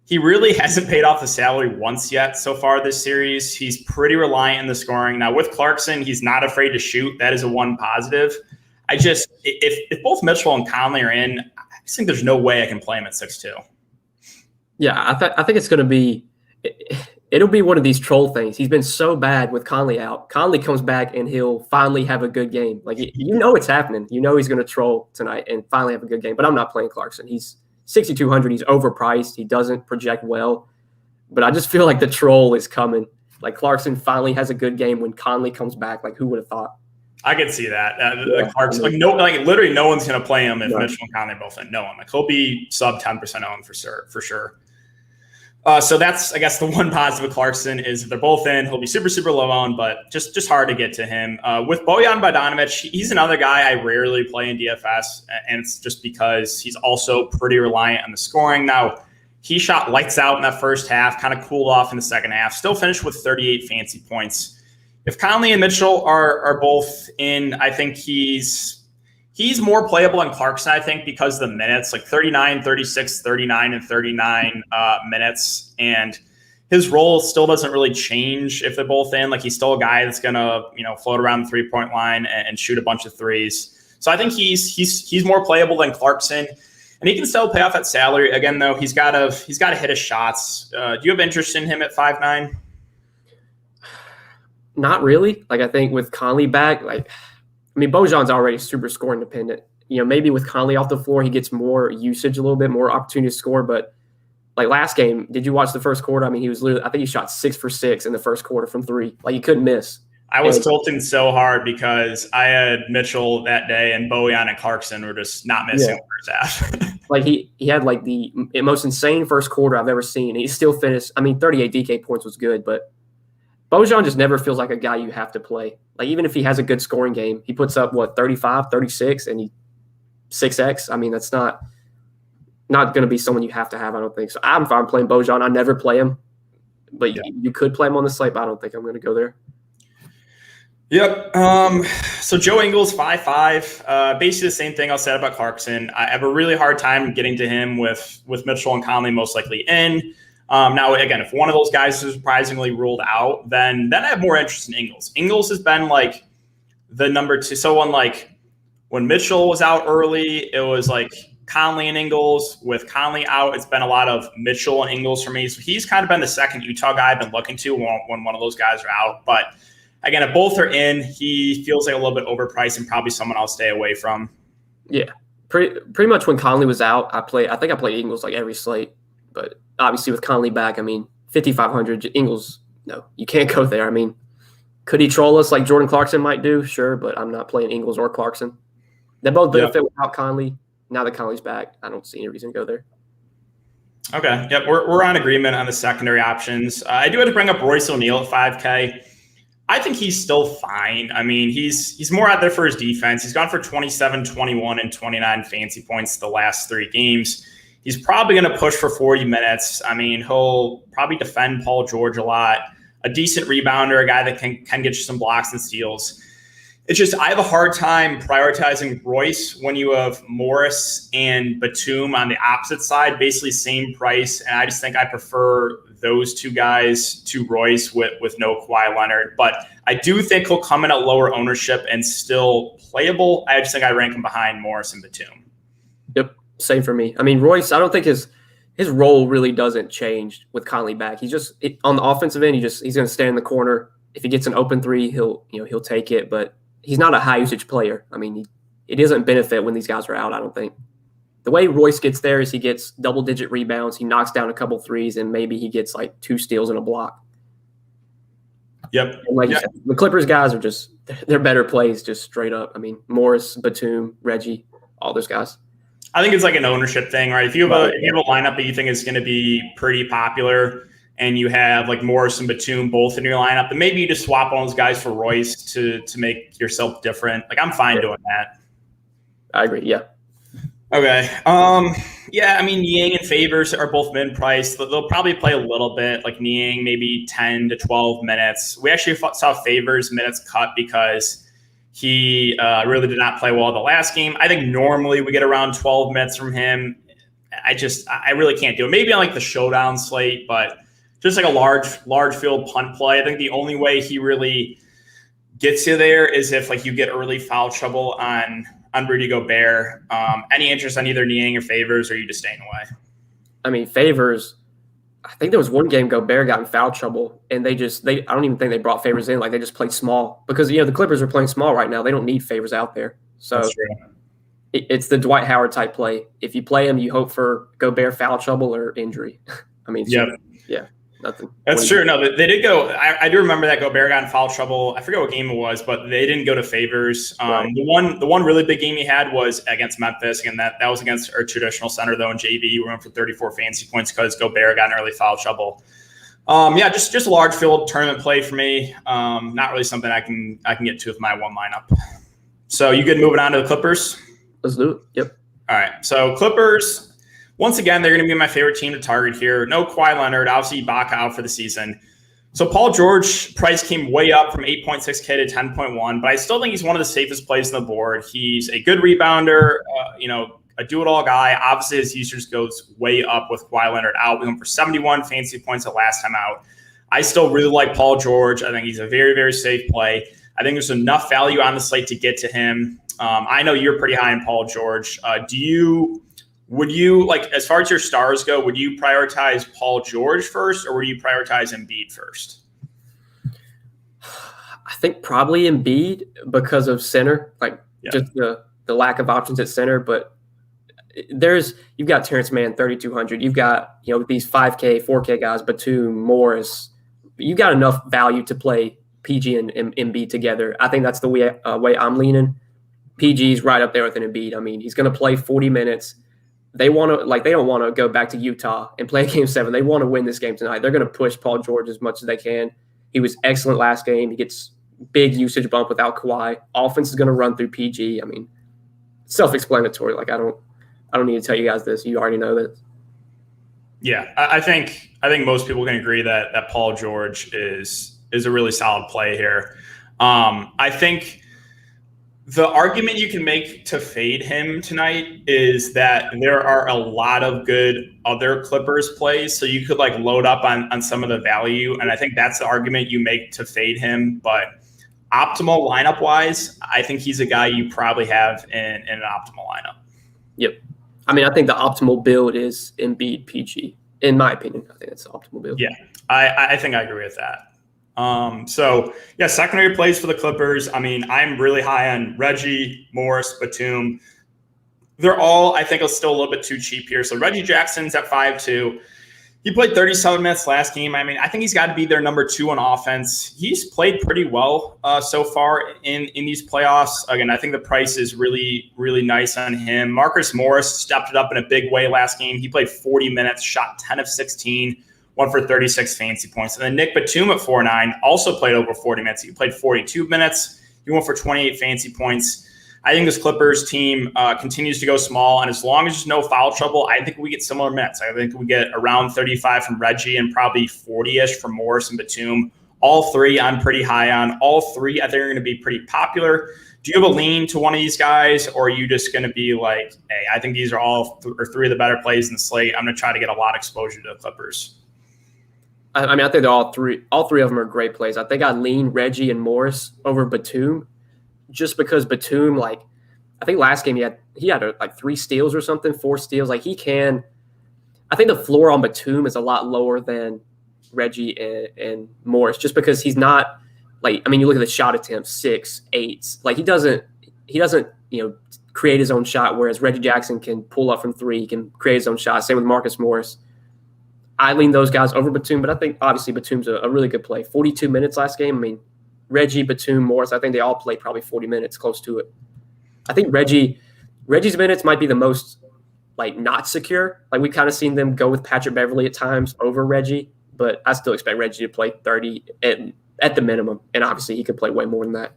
he really hasn't paid off the salary once yet so far this series. He's pretty reliant on the scoring. Now with Clarkson, he's not afraid to shoot. That is a one positive. If both Mitchell and Conley are in, I just think there's no way I can play him at 6'2". Yeah, I think it's going to be. It'll be one of these troll things. He's been so bad with Conley out. Conley comes back and he'll finally have a good game. Like, it's happening. He's going to troll tonight and finally have a good game. But I'm not playing Clarkson. He's 6,200. He's overpriced. He doesn't project well. But I just feel like the troll is coming. Like, Clarkson finally has a good game when Conley comes back. Like, who would have thought? I could see that. Clarkson, literally no one's going to play him if Mitchell and Conley both in. No one. Like, he'll be sub 10% owned for sure. So that's, I guess, the one positive with Clarkson is if they're both in, he'll be super, super low owned, but just hard to get to him. With Bojan Badanovic, he's another guy I rarely play in DFS, and it's just because he's also pretty reliant on the scoring. Now, he shot lights out in that first half, kind of cooled off in the second half, still finished with 38 fancy points. If Conley and Mitchell are both in, I think he's more playable than Clarkson, I think, because of the minutes, like 39, 36, 39, and 39 minutes. And his role still doesn't really change if they're both in. Like, he's still a guy that's going to, float around the 3-point line and shoot a bunch of threes. So I think he's more playable than Clarkson. And he can still pay off that salary. Again, though, he's got to hit his shots. Do you have interest in him at 5'9"? Not really. Like, I think with Conley back, Bojan's already super scoring dependent. Maybe with Conley off the floor, he gets more usage, a little bit more opportunity to score. But like last game, did you watch the first quarter? I mean, I think he shot 6 for 6 in the first quarter from 3. Like, he couldn't miss. I was tilting so hard because I had Mitchell that day and Bojan and Clarkson were just not missing the first half. Like, he had like the most insane first quarter I've ever seen. He still finished. 38 DK points was good, but Bojan just never feels like a guy you have to play. Like, even if he has a good scoring game, he puts up 35, 36, and he 6X. I mean, that's not going to be someone you have to have, I don't think. So I'm fine playing Bojan. I never play him, but you could play him on the slate, but I don't think I'm going to go there. Yep. So Joe Ingles, 5'5". Basically the same thing I'll say about Clarkson. I have a really hard time getting to him with Mitchell and Conley most likely in. Now, again, if one of those guys is surprisingly ruled out, then I have more interest in Ingles. Ingles has been like the number 2. So when Mitchell was out early, it was like Conley and Ingles. With Conley out, it's been a lot of Mitchell and Ingles for me. So he's kind of been the second Utah guy I've been looking to when one of those guys are out. But again, if both are in, he feels like a little bit overpriced and probably someone I'll stay away from. Yeah, pretty much when Conley was out, I think I played Ingles like every slate. But obviously with Conley back, I mean, 5,500 Ingles, no, you can't go there. I mean, could he troll us like Jordan Clarkson might do? Sure, but I'm not playing Ingles or Clarkson. They both benefit without Conley. Now that Conley's back, I don't see any reason to go there. Okay. Yep. We're on agreement on the secondary options. I do have to bring up Royce O'Neal at 5K. I think he's still fine. I mean, he's more out there for his defense. He's gone for 27, 21, and 29 fancy points the last 3 games. He's probably going to push for 40 minutes. I mean, he'll probably defend Paul George a lot. A decent rebounder, a guy that can get you some blocks and steals. It's just I have a hard time prioritizing Royce when you have Morris and Batum on the opposite side, basically same price. And I just think I prefer those 2 guys to Royce with no Kawhi Leonard. But I do think he'll come in at lower ownership and still playable. I just think I rank him behind Morris and Batum. Yep, same for me. I mean, Royce, I don't think his role really doesn't change with Conley back. He's just on the offensive end. He's going to stand in the corner. If he gets an open 3, he'll take it. But he's not a high usage player. I mean, it doesn't benefit when these guys are out, I don't think. The way Royce gets there is he gets double-digit rebounds, he knocks down a couple threes, and maybe he gets like 2 steals and a block. Yep. And like you said, the Clippers guys are just – they're better plays just straight up. I mean, Morris, Batum, Reggie, all those guys. I think it's like an ownership thing, right? If you have a lineup that you think is going to be pretty popular and you have like Morris and Batum both in your lineup, then maybe you just swap all those guys for Royce to make yourself different. Like I'm fine doing that. I agree. Yeah. Okay. Yeah, I mean, Niang and Favors are both mid-priced. They'll probably play a little bit, like Niang, maybe 10 to 12 minutes. We actually saw Favors minutes cut because he really did not play well the last game. I think normally we get around 12 minutes from him. I really can't do it. Maybe on like the showdown slate, but just like a large field punt play. I think the only way he really gets you there is if like you get early foul trouble on Rudy Gobert. Any interest on either Niang or Favors, or are you just staying away? I mean, Favors, I think there was one game Gobert got in foul trouble, and I don't even think they brought Favors in. Like they just played small because the Clippers are playing small right now. They don't need Favors out there. So it's the Dwight Howard type play. If you play him, you hope for Gobert foul trouble or injury. I mean, nothing. That's true. No, they did go. I do remember that Gobert got in foul trouble. I forget what game it was, but they didn't go to Favors. Right. The one really big game he had was against Memphis, and that was against our traditional center though in JV. We went for 34 fantasy points because Gobert got in early foul trouble. Just a large field tournament play for me. Not really something I can get to with my one lineup. So you good moving on to the Clippers? Let's do it. Yep. All right. So Clippers. Once again, they're going to be my favorite team to target here. No Kawhi Leonard, obviously Ibaka out for the season. So Paul George price came way up from 8.6K to 10.1, but I still think he's one of the safest plays on the board. He's a good rebounder, a do-it-all guy. Obviously, his usage goes way up with Kawhi Leonard out. We went for 71 fantasy points the last time out. I still really like Paul George. I think he's a very, very safe play. I think there's enough value on the slate to get to him. I know you're pretty high in Paul George. Would you, like, as far as your stars go, would you prioritize Paul George first, or would you prioritize Embiid first? I think probably Embiid because of center, just the lack of options at center. But you've got Terrence Mann, 3,200. You've got, these 5K, 4K guys, Batum, Morris. You've got enough value to play PG and Embiid together. I think that's the way I'm leaning. PG's right up there with an Embiid. I mean, he's going to play 40 minutes. They don't want to go back to Utah and play Game 7. They want to win this game tonight. They're going to push Paul George as much as they can. He was excellent last game. He gets big usage bump without Kawhi. Offense is going to run through PG. I mean, self-explanatory. Like I don't need to tell you guys this. You already know that. Yeah, I think most people can agree that Paul George is a really solid play here. I think the argument you can make to fade him tonight is that there are a lot of good other Clippers plays, so you could like load up on some of the value, and I think that's the argument you make to fade him. But optimal lineup wise, I think he's a guy you probably have in an optimal lineup. Yep. I mean, I think the optimal build is Embiid PG. In my opinion, I think it's the optimal build. Yeah, I think I agree with that. So yeah, secondary plays for the Clippers. I mean, I'm really high on Reggie, Morris, Batum. They're all, I think, still a little bit too cheap here. So Reggie Jackson's at 5.2. He played 37 minutes last game. I mean, I think he's got to be their number 2 on offense. He's played pretty well so far in these playoffs. Again, I think the price is really, really nice on him. Marcus Morris stepped it up in a big way last game. He played 40 minutes, shot 10 of 16, won for 36 fantasy points. And then Nick Batum at 4.9 also played over 40 minutes. He played 42 minutes. He went for 28 fantasy points. I think this Clippers team continues to go small, and as long as there's no foul trouble, I think we get similar minutes. I think we get around 35 from Reggie and probably 40-ish from Morris and Batum. All three I'm pretty high on. All three I think are going to be pretty popular. Do you have a lean to one of these guys, or are you just going to be like, hey, I think these are all three of the better plays in the slate. I'm going to try to get a lot of exposure to the Clippers. I mean, I think they're all three of them are great plays. I think I lean Reggie and Morris over Batum. Just because Batum, like, I think last game he had like 3 steals or something, 4 steals. Like, he can. I think the floor on Batum is a lot lower than Reggie and Morris, just because he's not like. I mean, you look at the shot attempts, 6, 8s. Like, he doesn't create his own shot. Whereas Reggie Jackson can pull up from 3, he can create his own shot. Same with Marcus Morris. I lean those guys over Batum, but I think obviously Batum's a really good play. 42 minutes last game. I mean, Reggie, Batum, Morris, I think they all played probably 40 minutes, close to it. I think Reggie's minutes might be the most, like, not secure. Like, we kind of seen them go with Patrick Beverley at times over Reggie, but I still expect Reggie to play 30 at the minimum, and obviously he could play way more than that.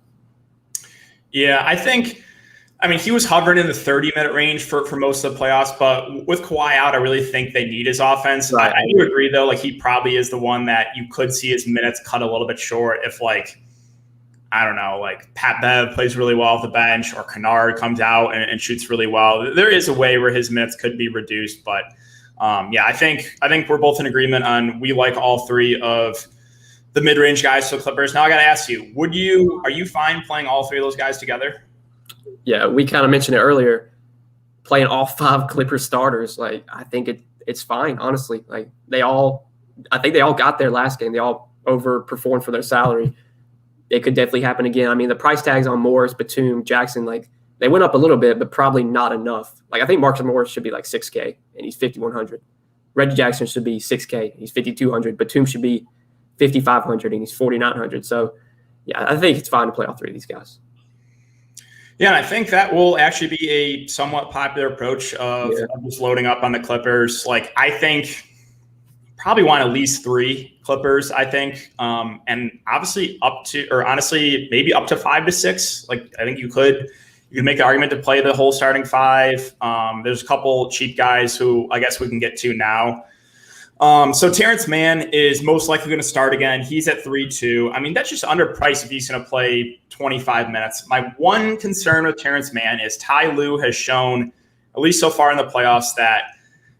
Yeah, I mean, he was hovering in the 30-minute range for most of the playoffs, but with Kawhi out, I really think they need his offense. Right. I do agree, though, like, he probably is the one that you could see his minutes cut a little bit short if, like, I don't know, like Pat Bev plays really well off the bench, or Kennard comes out and shoots really well. There is a way where his minutes could be reduced, but yeah, I think we're both in agreement on we like all three of the mid-range guys for the Clippers. Now I got to ask you, are you fine playing all three of those guys together? Yeah, we kind of mentioned it earlier, playing all 5 Clippers starters. Like, I think it's fine, honestly. Like, I think they all got their last game. They all overperformed for their salary. It could definitely happen again. I mean, the price tags on Morris, Batum, Jackson, like, they went up a little bit, but probably not enough. Like, I think Marcus Morris should be like $6K, and he's $5,100. Reggie Jackson should be $6K, he's $5,200. Batum should be $5,500, and he's $4,900. So, yeah, I think it's fine to play all three of these guys. Yeah, and I think that will actually be a somewhat popular approach of just loading up on the Clippers. Like, I think probably want at least 3 Clippers, I think. And obviously honestly, maybe up to 5 to 6. Like, I think you could make the argument to play the whole starting 5. There's a couple cheap guys who I guess we can get to now. So Terrence Mann is most likely going to start again. He's at 3.2. I mean, that's just underpriced if he's going to play 25 minutes. My one concern with Terrence Mann is Ty Lue has shown, at least so far in the playoffs, that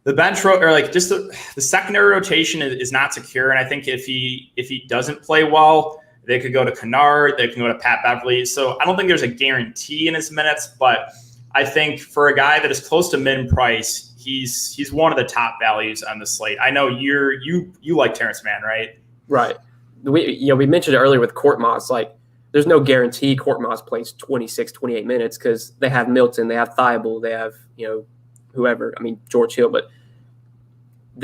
the bench or like just the secondary rotation is not secure. And I think if he doesn't play well, they could go to Kennard, they can go to Pat Beverley. So I don't think there's a guarantee in his minutes, but I think for a guy that is close to mid price, he's one of the top values on the slate. I know you like Terrence Mann, right? Right. We mentioned it earlier with Court Moss. Like, there's no guarantee Court Moss plays 26, 28 minutes because they have Milton, they have Thibault, they have whoever. I mean, George Hill, but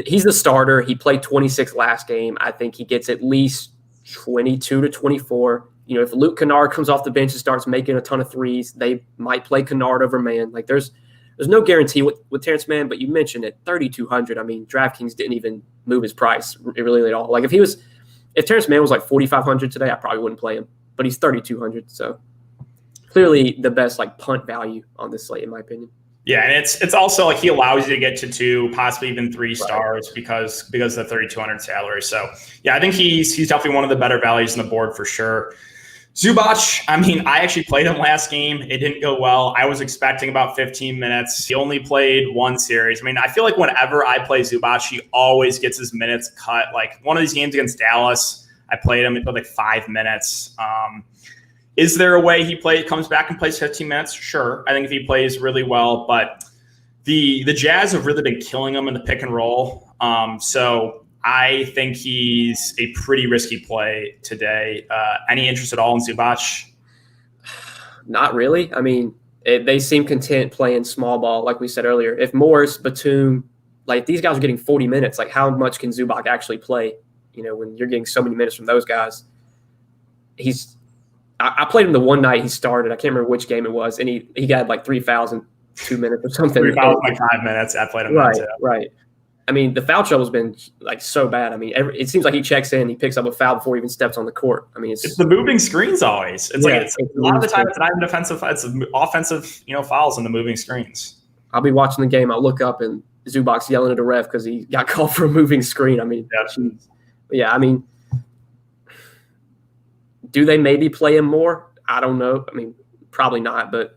he's the starter. He played 26 last game. I think he gets at least 22 to 24. If Luke Kennard comes off the bench and starts making a ton of threes, they might play Kennard over Mann. Like, there's no guarantee with Terrence Mann, but you mentioned it, 3,200. I mean, DraftKings didn't even move his price really at all. Like, if Terrence Mann was like 4,500 today, I probably wouldn't play him, but he's 3,200. So clearly the best like punt value on this slate, in my opinion. Yeah, and it's also like he allows you to get to 2, possibly even 3 stars because of the 3,200 salary. So yeah, I think he's definitely one of the better values on the board for sure. Zubac, I mean, I actually played him last game. It didn't go well. I was expecting about 15 minutes. He only played 1 series. I mean, I feel like whenever I play Zubac, he always gets his minutes cut. Like one of these games against Dallas, I played him. It played like 5 minutes. Is there a way he comes back and plays 15 minutes? Sure. I think if he plays really well, but the Jazz have really been killing him in the pick and roll. So I think he's a pretty risky play today. Any interest at all in Zubac? Not really. I mean, they seem content playing small ball, like we said earlier. If Morris, Batum, like these guys are getting 40 minutes, like how much can Zubac actually play? You know, when you're getting so many minutes from those guys. I played him the one night he started. I can't remember which game it was, and he got like 3 fouls in 2 minutes or something. 3 fouls in like 5 minutes. I played him right. I mean, the foul trouble's been like so bad. I mean, it seems like he checks in, he picks up a foul before he even steps on the court. I mean, it's the moving screens always. It's a lot of the time it's not even defensive. It's offensive, fouls on the moving screens. I'll be watching the game. I'll look up and Zubac's yelling at a ref because he got called for a moving screen. I mean, I mean. Do they maybe play him more? I don't know. I mean, probably not, but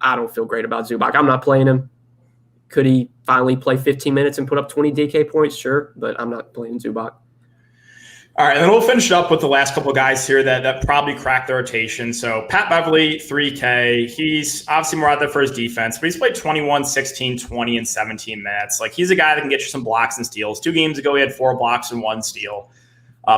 I don't feel great about Zubac. I'm not playing him. Could he finally play 15 minutes and put up 20 DK points? Sure, but I'm not playing Zubac. All right, and then we'll finish up with the last couple of guys here that probably cracked the rotation. So Pat Beverly, 3K. He's obviously more out there for his defense, but he's played 21, 16, 20, and 17 minutes. Like he's a guy that can get you some blocks and steals. 2 games ago, he had 4 blocks and 1 steal.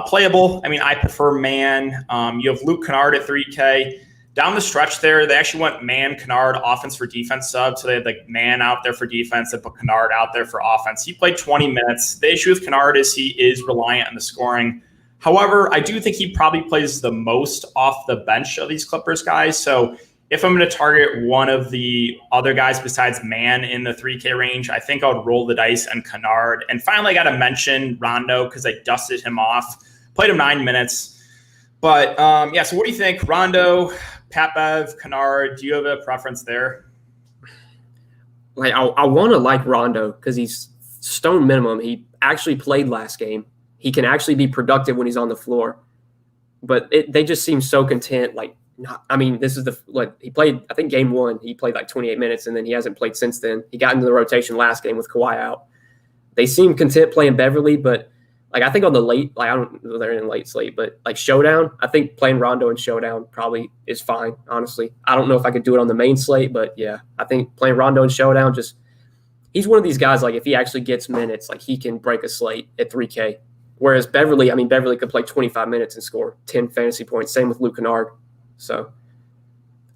Playable. I mean, I prefer man. You have Luke Kennard at 3K. Down the stretch there, they actually went man, Kennard, offense for defense sub. So they had like man out there for defense and put Kennard out there for offense. He played 20 minutes. The issue with Kennard is he is reliant on the scoring. However, I do think he probably plays the most off the bench of these Clippers guys. So if I'm going to target one of the other guys besides man in the 3K range, I think I would roll the dice on Kennard. And finally, I got to mention Rondo because I dusted him off. Played him 9 minutes. But, so what do you think? Rondo, Pat Bev, Kennard, do you have a preference there? Like I want to like Rondo because he's stone minimum. He actually played last game. He can actually be productive when he's on the floor. But they just seem so content, like, this is he played, I think game 1, he played like 28 minutes and then he hasn't played since then. He got into the rotation last game with Kawhi out. They seem content playing Beverly, but like I think on the late, like I don't know they're in late slate, but like showdown, I think playing Rondo and showdown probably is fine, honestly. I don't know if I could do it on the main slate, but yeah, I think playing Rondo and showdown he's one of these guys, like if he actually gets minutes, like he can break a slate at 3K. Whereas Beverly could play 25 minutes and score 10 fantasy points. Same with Luke Kennard. So,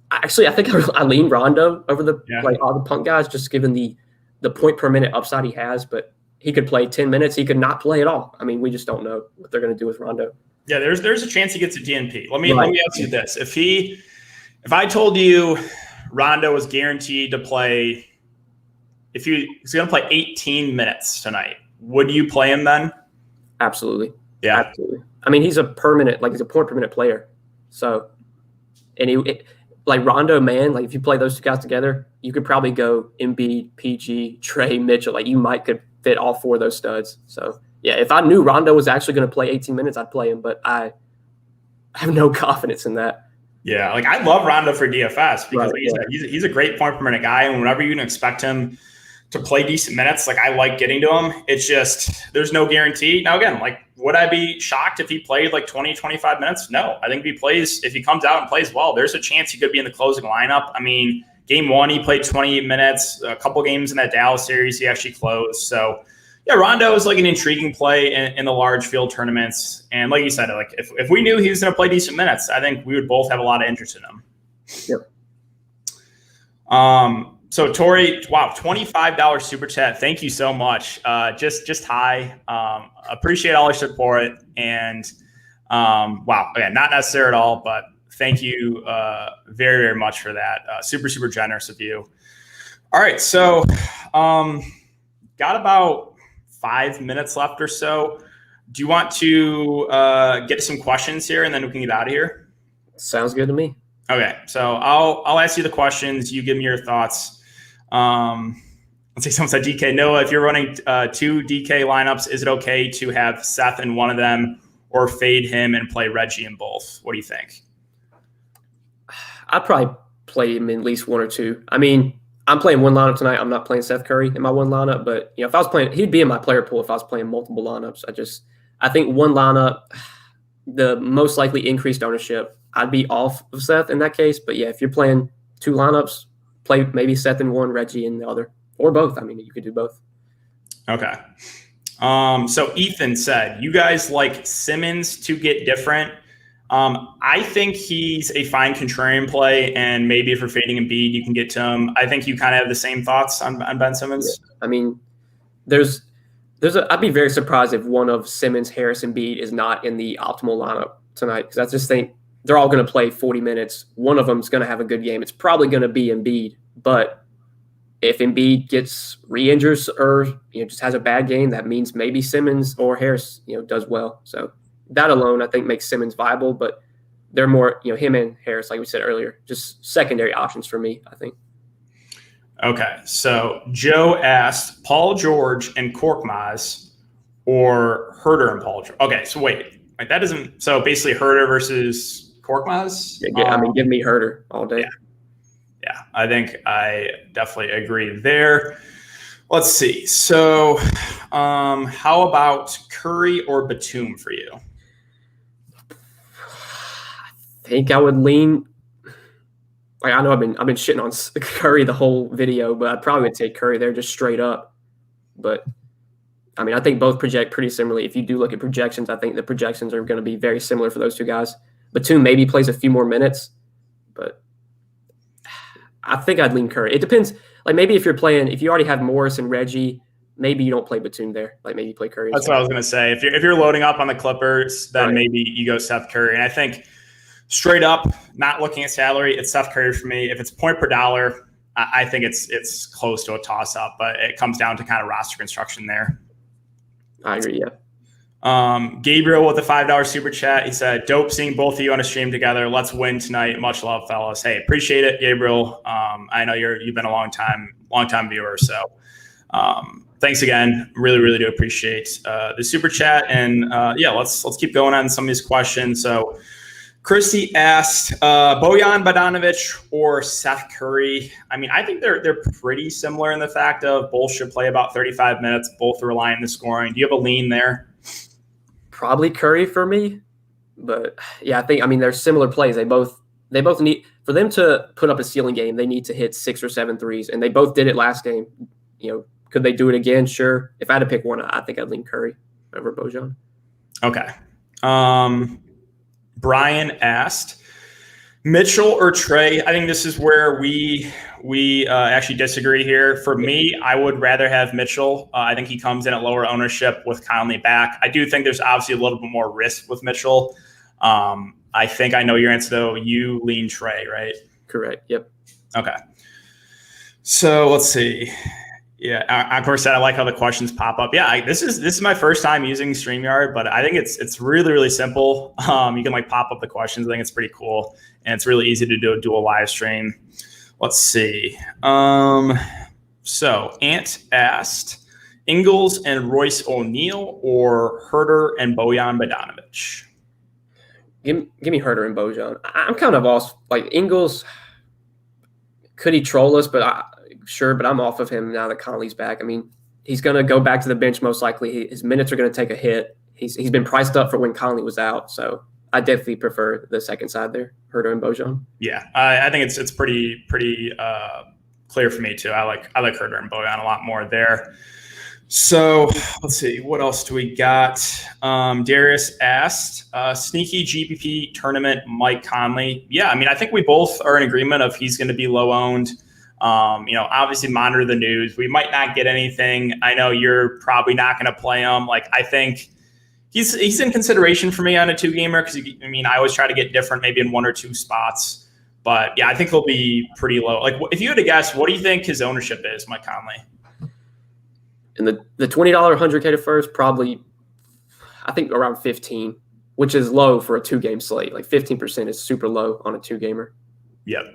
actually, I think I lean Rondo over all the punt guys, just given the point per minute upside he has. But he could play 10 minutes. He could not play at all. I mean, we just don't know what they're going to do with Rondo. Yeah, there's a chance he gets a DNP. Let me ask you this: if I told you Rondo was guaranteed to play, if he's going to play 18 minutes tonight, would you play him then? Absolutely. Yeah. Absolutely. I mean, he's a point per minute player. So, and like Rondo, man, like if you play those 2 guys together, you could probably go Embiid, PG, Trey, Mitchell. Like you could fit all 4 of those studs. So, yeah, if I knew Rondo was actually going to play 18 minutes, I'd play him, but I have no confidence in that. Yeah, like I love Rondo for DFS because he's a great point per minute guy, and whenever you can expect him to play decent minutes, like I like getting to him. It's just there's no guarantee. Now again, like would I be shocked if he played like 20, 25 minutes? No. I think if he comes out and plays well, there's a chance he could be in the closing lineup. I mean, game 1 he played 28 minutes. A couple games in that Dallas series he actually closed. So yeah, Rondo is like an intriguing play in the large field tournaments. And like you said, like if we knew he was going to play decent minutes, I think we would both have a lot of interest in him. Yep. So Tori, wow, $25 super chat. Thank you so much. Just hi. Appreciate all your support. And wow, again, not necessary at all, but thank you very, very much for that. Super, super generous of you. All right, so got about 5 minutes left or so. Do you want to get to some questions here and then we can get out of here? Sounds good to me. Okay, so I'll ask you the questions. You give me your thoughts. Let's see, someone said DK. Noah, if you're running 2 DK lineups, is it okay to have Seth in one of them or fade him and play Reggie in both? What do you think? I'd probably play him in at least one or two. I mean, I'm playing one lineup tonight. I'm not playing Seth Curry in my one lineup, but if I was playing, he'd be in my player pool if I was playing multiple lineups. I think one lineup, the most likely increased ownership, I'd be off of Seth in that case. But yeah, if you're playing 2 lineups, play maybe Seth in one, Reggie in the other, or both. I mean, you could do both. Okay. So Ethan said, you guys like Simmons to get different. I think he's a fine contrarian play, and maybe if you're fading Embiid, you can get to him. I think you kind of have the same thoughts on Ben Simmons. Yeah. I mean, I'd be very surprised if one of Simmons, Harris, and Embiid is not in the optimal lineup tonight, because I just think they're all going to play 40 minutes. One of them is going to have a good game. It's probably going to be Embiid, but if Embiid gets re-injured or just has a bad game, that means maybe Simmons or Harris does well. So that alone, I think, makes Simmons viable, but they're more him and Harris, like we said earlier, just secondary options for me, I think. Okay, so Joe asked Paul George and Korkmaz or Herter and Paul George. Okay, so wait, that doesn't. So basically, Herter versus Korkmaz. Yeah, I mean, give me Herter all day. Yeah, I think I definitely agree there. Let's see. So, how about Curry or Batum for you? I think I would lean. I know I've been shitting on Curry the whole video, but I probably would take Curry there just straight up. But I mean, I think both project pretty similarly. If you do look at projections, I think the projections are going to be very similar for those two guys. Batum maybe plays a few more minutes, but I think I'd lean Curry. It depends. Like maybe if you already have Morris and Reggie, maybe you don't play Batum there. Like maybe you play Curry. That's what I was going to say. If you're loading up on the Clippers, then right, maybe you go Seth Curry. And I think straight up, not looking at salary, it's Seth Curry for me. If it's point per dollar, I think it's close to a toss up, but it comes down to kind of roster construction there. I agree. Yeah. Gabriel with the $5 super chat. He said, dope seeing both of you on a stream together. Let's win tonight. Much love, fellas. Hey, appreciate it, Gabriel. I know you've been a long time viewer. So thanks again. Really, really do appreciate the super chat. And let's keep going on some of these questions. So Christy asked, Bojan Badanovic or Seth Curry? I mean, I think they're pretty similar in the fact of both should play about 35 minutes. Both are relying on the scoring. Do you have a lean there? Probably Curry for me, but yeah, they're similar plays. They both need, for them to put up a ceiling game, they need to hit 6 or 7 threes, and they both did it last game. Could they do it again? Sure. If I had to pick one, I think I'd lean Curry over Bojan. Okay. Brian asked, Mitchell or Trey? I think this is where we actually disagree here. For me, I would rather have Mitchell. I think he comes in at lower ownership with Conley back. I do think there's obviously a little bit more risk with Mitchell. I think I know your answer, though. You lean Trey, right? Correct. Yep. Okay. So let's see. Yeah, of course, I like how the questions pop up. Yeah, this is my first time using StreamYard, but I think it's really, really simple. You can pop up the questions. I think it's pretty cool, and it's really easy to do a live stream. Let's see. So Ant asked, Ingles and Royce O'Neal or Herter and Bojan Badanovic? Give me Herter and Bojan. I'm kind of off. Ingles, could he troll us? But sure, but I'm off of him now that Conley's back. I mean, he's going to go back to the bench most likely. His minutes are going to take a hit. He's been priced up for when Conley was out, so I definitely prefer the second side there, Herter and Bojan. Yeah, I think it's pretty clear for me too. I like Herter and Bojan a lot more there. So let's see, what else do we got? Darius asked, sneaky GPP tournament Mike Conley. Yeah, I mean, I think we both are in agreement of he's going to be low owned. Obviously monitor the news. We might not get anything. I know you're probably not going to play him. I think he's in consideration for me on a 2-gamer because I always try to get different, maybe in 1 or 2 spots. But yeah, I think he'll be pretty low. If you had to guess, what do you think his ownership is, Mike Conley? And the $20 100K to first, probably I think around 15, which is low for a 2-game slate. 15% is super low on a 2-gamer. Yep.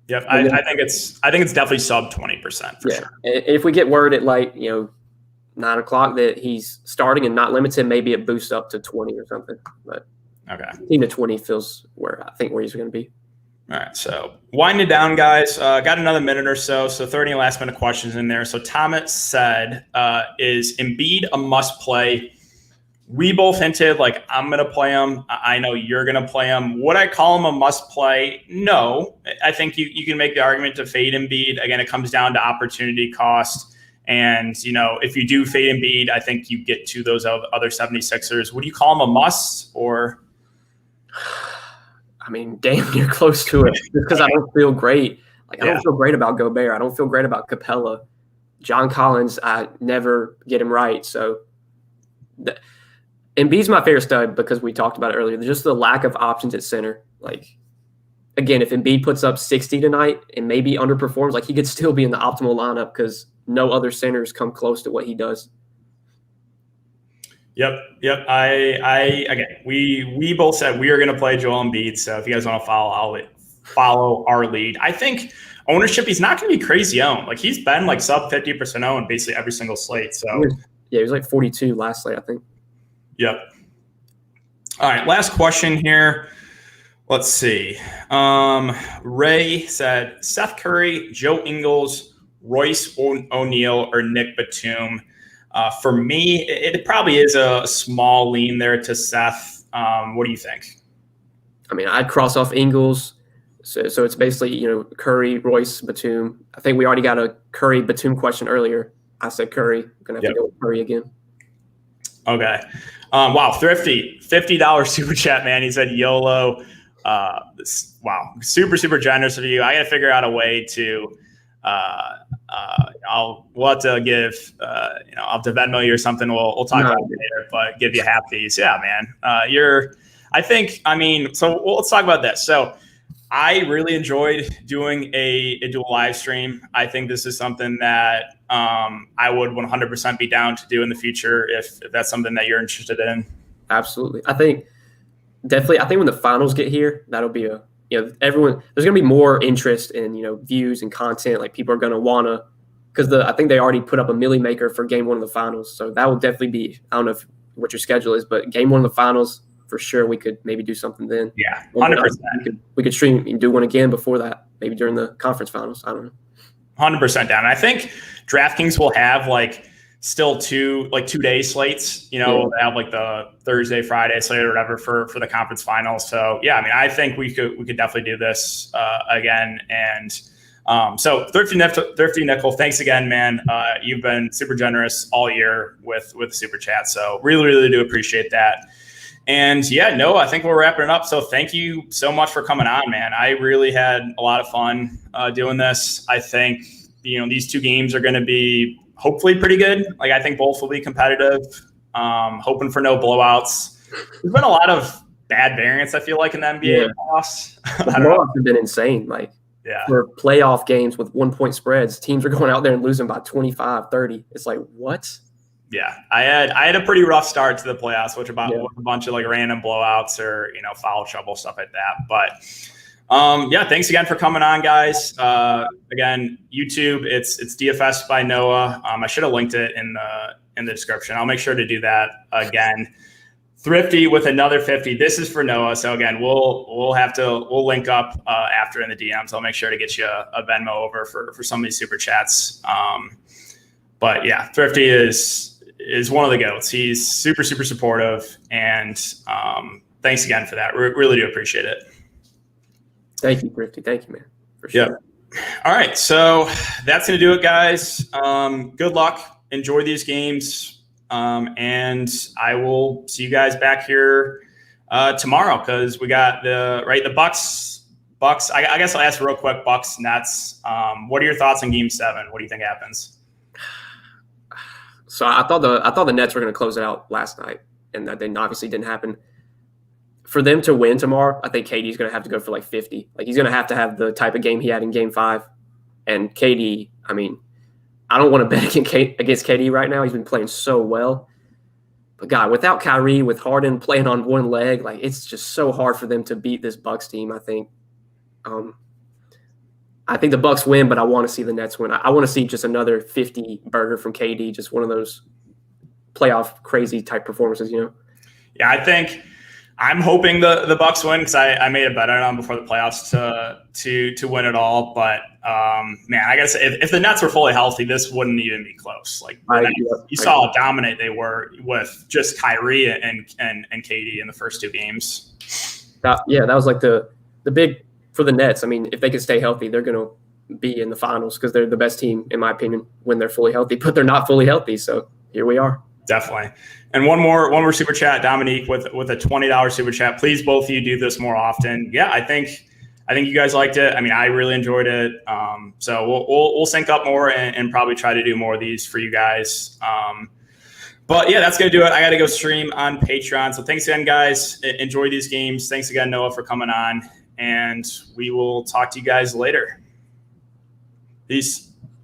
Yep. I think it's definitely sub 20% for sure. If we get word at 9:00 that he's starting and not limited, maybe it boosts up to 20 or something. But 15 to 20 feels where he's going to be. All right, so winding down, guys. Got another minute or so. So 30 last minute questions in there. So Thomas said, is Embiid a must play? We both hinted I'm going to play him. I know you're going to play him. Would I call him a must play? No. I think you can make the argument to fade Embiid. Again, it comes down to opportunity cost. And, if you do fade Embiid, I think you get to those other 76ers. Would you call him a must or? I mean, damn near close to it because I don't feel great. I don't feel great about Gobert. I don't feel great about Capella. John Collins, I never get him right. So Embiid's my favorite stud because we talked about it earlier. Just the lack of options at center. Again, if Embiid puts up 60 tonight and maybe underperforms, he could still be in the optimal lineup because no other centers come close to what he does. Yep. Again, we both said we are going to play Joel Embiid. So if you guys want to follow our lead, I think ownership, he's not going to be crazy owned. He's been sub 50% owned basically every single slate. So he was 42 last slate, I think. Yep. All right. Last question here. Let's see. Ray said Seth Curry, Joe Ingles, Royce O'Neal, or Nick Batum. For me, it probably is a small lean there to Seth. What do you think? I mean, I'd cross off Ingles. So it's basically, Curry, Royce, Batum. I think we already got a Curry, Batum question earlier. I said Curry. I'm going to have to go with Curry again. Okay. Wow. Thrifty, $50 super chat, man. He said YOLO. Wow. Super, super generous of you. I got to figure out a way to we'll have to give, I'll have to Venmo you or something. We'll talk about it later, but give you half these. Yeah, man. So let's talk about this. So I really enjoyed doing a dual live stream. I think this is something that I would 100% be down to do in the future if that's something that you're interested in. Absolutely. I think when the finals get here, that'll be everyone, there's going to be more interest in, views and content. People are going to want to, because I think they already put up a Millie Maker for game one of the finals. So that will definitely be, I don't know what your schedule is, but game one of the finals, for sure, we could maybe do something then. Yeah, 100%. We could stream and do one again before that, maybe during the conference finals. I don't know. 100% down. I think DraftKings will have still 2 day slates. They have the Thursday, Friday slate or whatever for the conference finals. So yeah, I think we could definitely do this again. And so Thrifty Nickel, thanks again, man. You've been super generous all year with super chat. So really, really do appreciate that. And yeah, no, I think we're wrapping it up. So thank you so much for coming on, man. I really had a lot of fun doing this. I think, these 2 games are going to be hopefully pretty good. I think both will be competitive. Hoping for no blowouts. There's been a lot of bad variance, I feel in the NBA playoffs. The blowouts have been insane. For playoff games with 1-point spreads, teams are going out there and losing by 25, 30. It's what? Yeah, I had a pretty rough start to the playoffs, with a bunch of random blowouts or foul trouble, stuff like that. But thanks again for coming on, guys. Again, YouTube, it's DFS by Noah. I should have linked it in the description. I'll make sure to do that again. Thrifty with another 50. This is for Noah. So again, we'll link up after in the DMs. I'll make sure to get you a Venmo over for some of these super chats. But yeah, Thrifty is one of the GOATs. He's super, super supportive. And thanks again for that. Really do appreciate it. Thank you, Thrifty. Thank you, man. For sure. Yep. All right. So that's going to do it, guys. Good luck. Enjoy these games. And I will see you guys back here tomorrow because we got the Bucks. I guess I'll ask real quick, Bucks, Nets. What are your thoughts on Game 7? What do you think happens? So I thought the Nets were going to close it out last night, and that obviously didn't happen. For them to win tomorrow, I think KD's going to have to go for 50. He's going to have the type of game he had in Game 5. And KD, I don't want to bet against KD right now. He's been playing so well. But God, without Kyrie, with Harden playing on one leg, it's just so hard for them to beat this Bucks team, I think. I think the Bucks win, but I want to see the Nets win. I want to see just another 50 burger from KD, just one of those playoff crazy type performances, you know? Yeah, I think I'm hoping the Bucks win because I made a bet on them before the playoffs to win it all. But man, I gotta say, if the Nets were fully healthy, this wouldn't even be close. Like you saw how dominant they were with just Kyrie and KD in the first two games. That was like the big for the Nets. I mean, if they can stay healthy, they're going to be in the finals because they're the best team, in my opinion, when they're fully healthy. But they're not fully healthy, so here we are. Definitely. And one more super chat, Dominique, with a $20 super chat. Please, both of you, do this more often. Yeah, I think you guys liked it. I mean, I really enjoyed it. So we'll sync up more and probably try to do more of these for you guys. But yeah, that's going to do it. I got to go stream on Patreon. So thanks again, guys. Enjoy these games. Thanks again, Noah, for coming on. And we will talk to you guys later. Peace.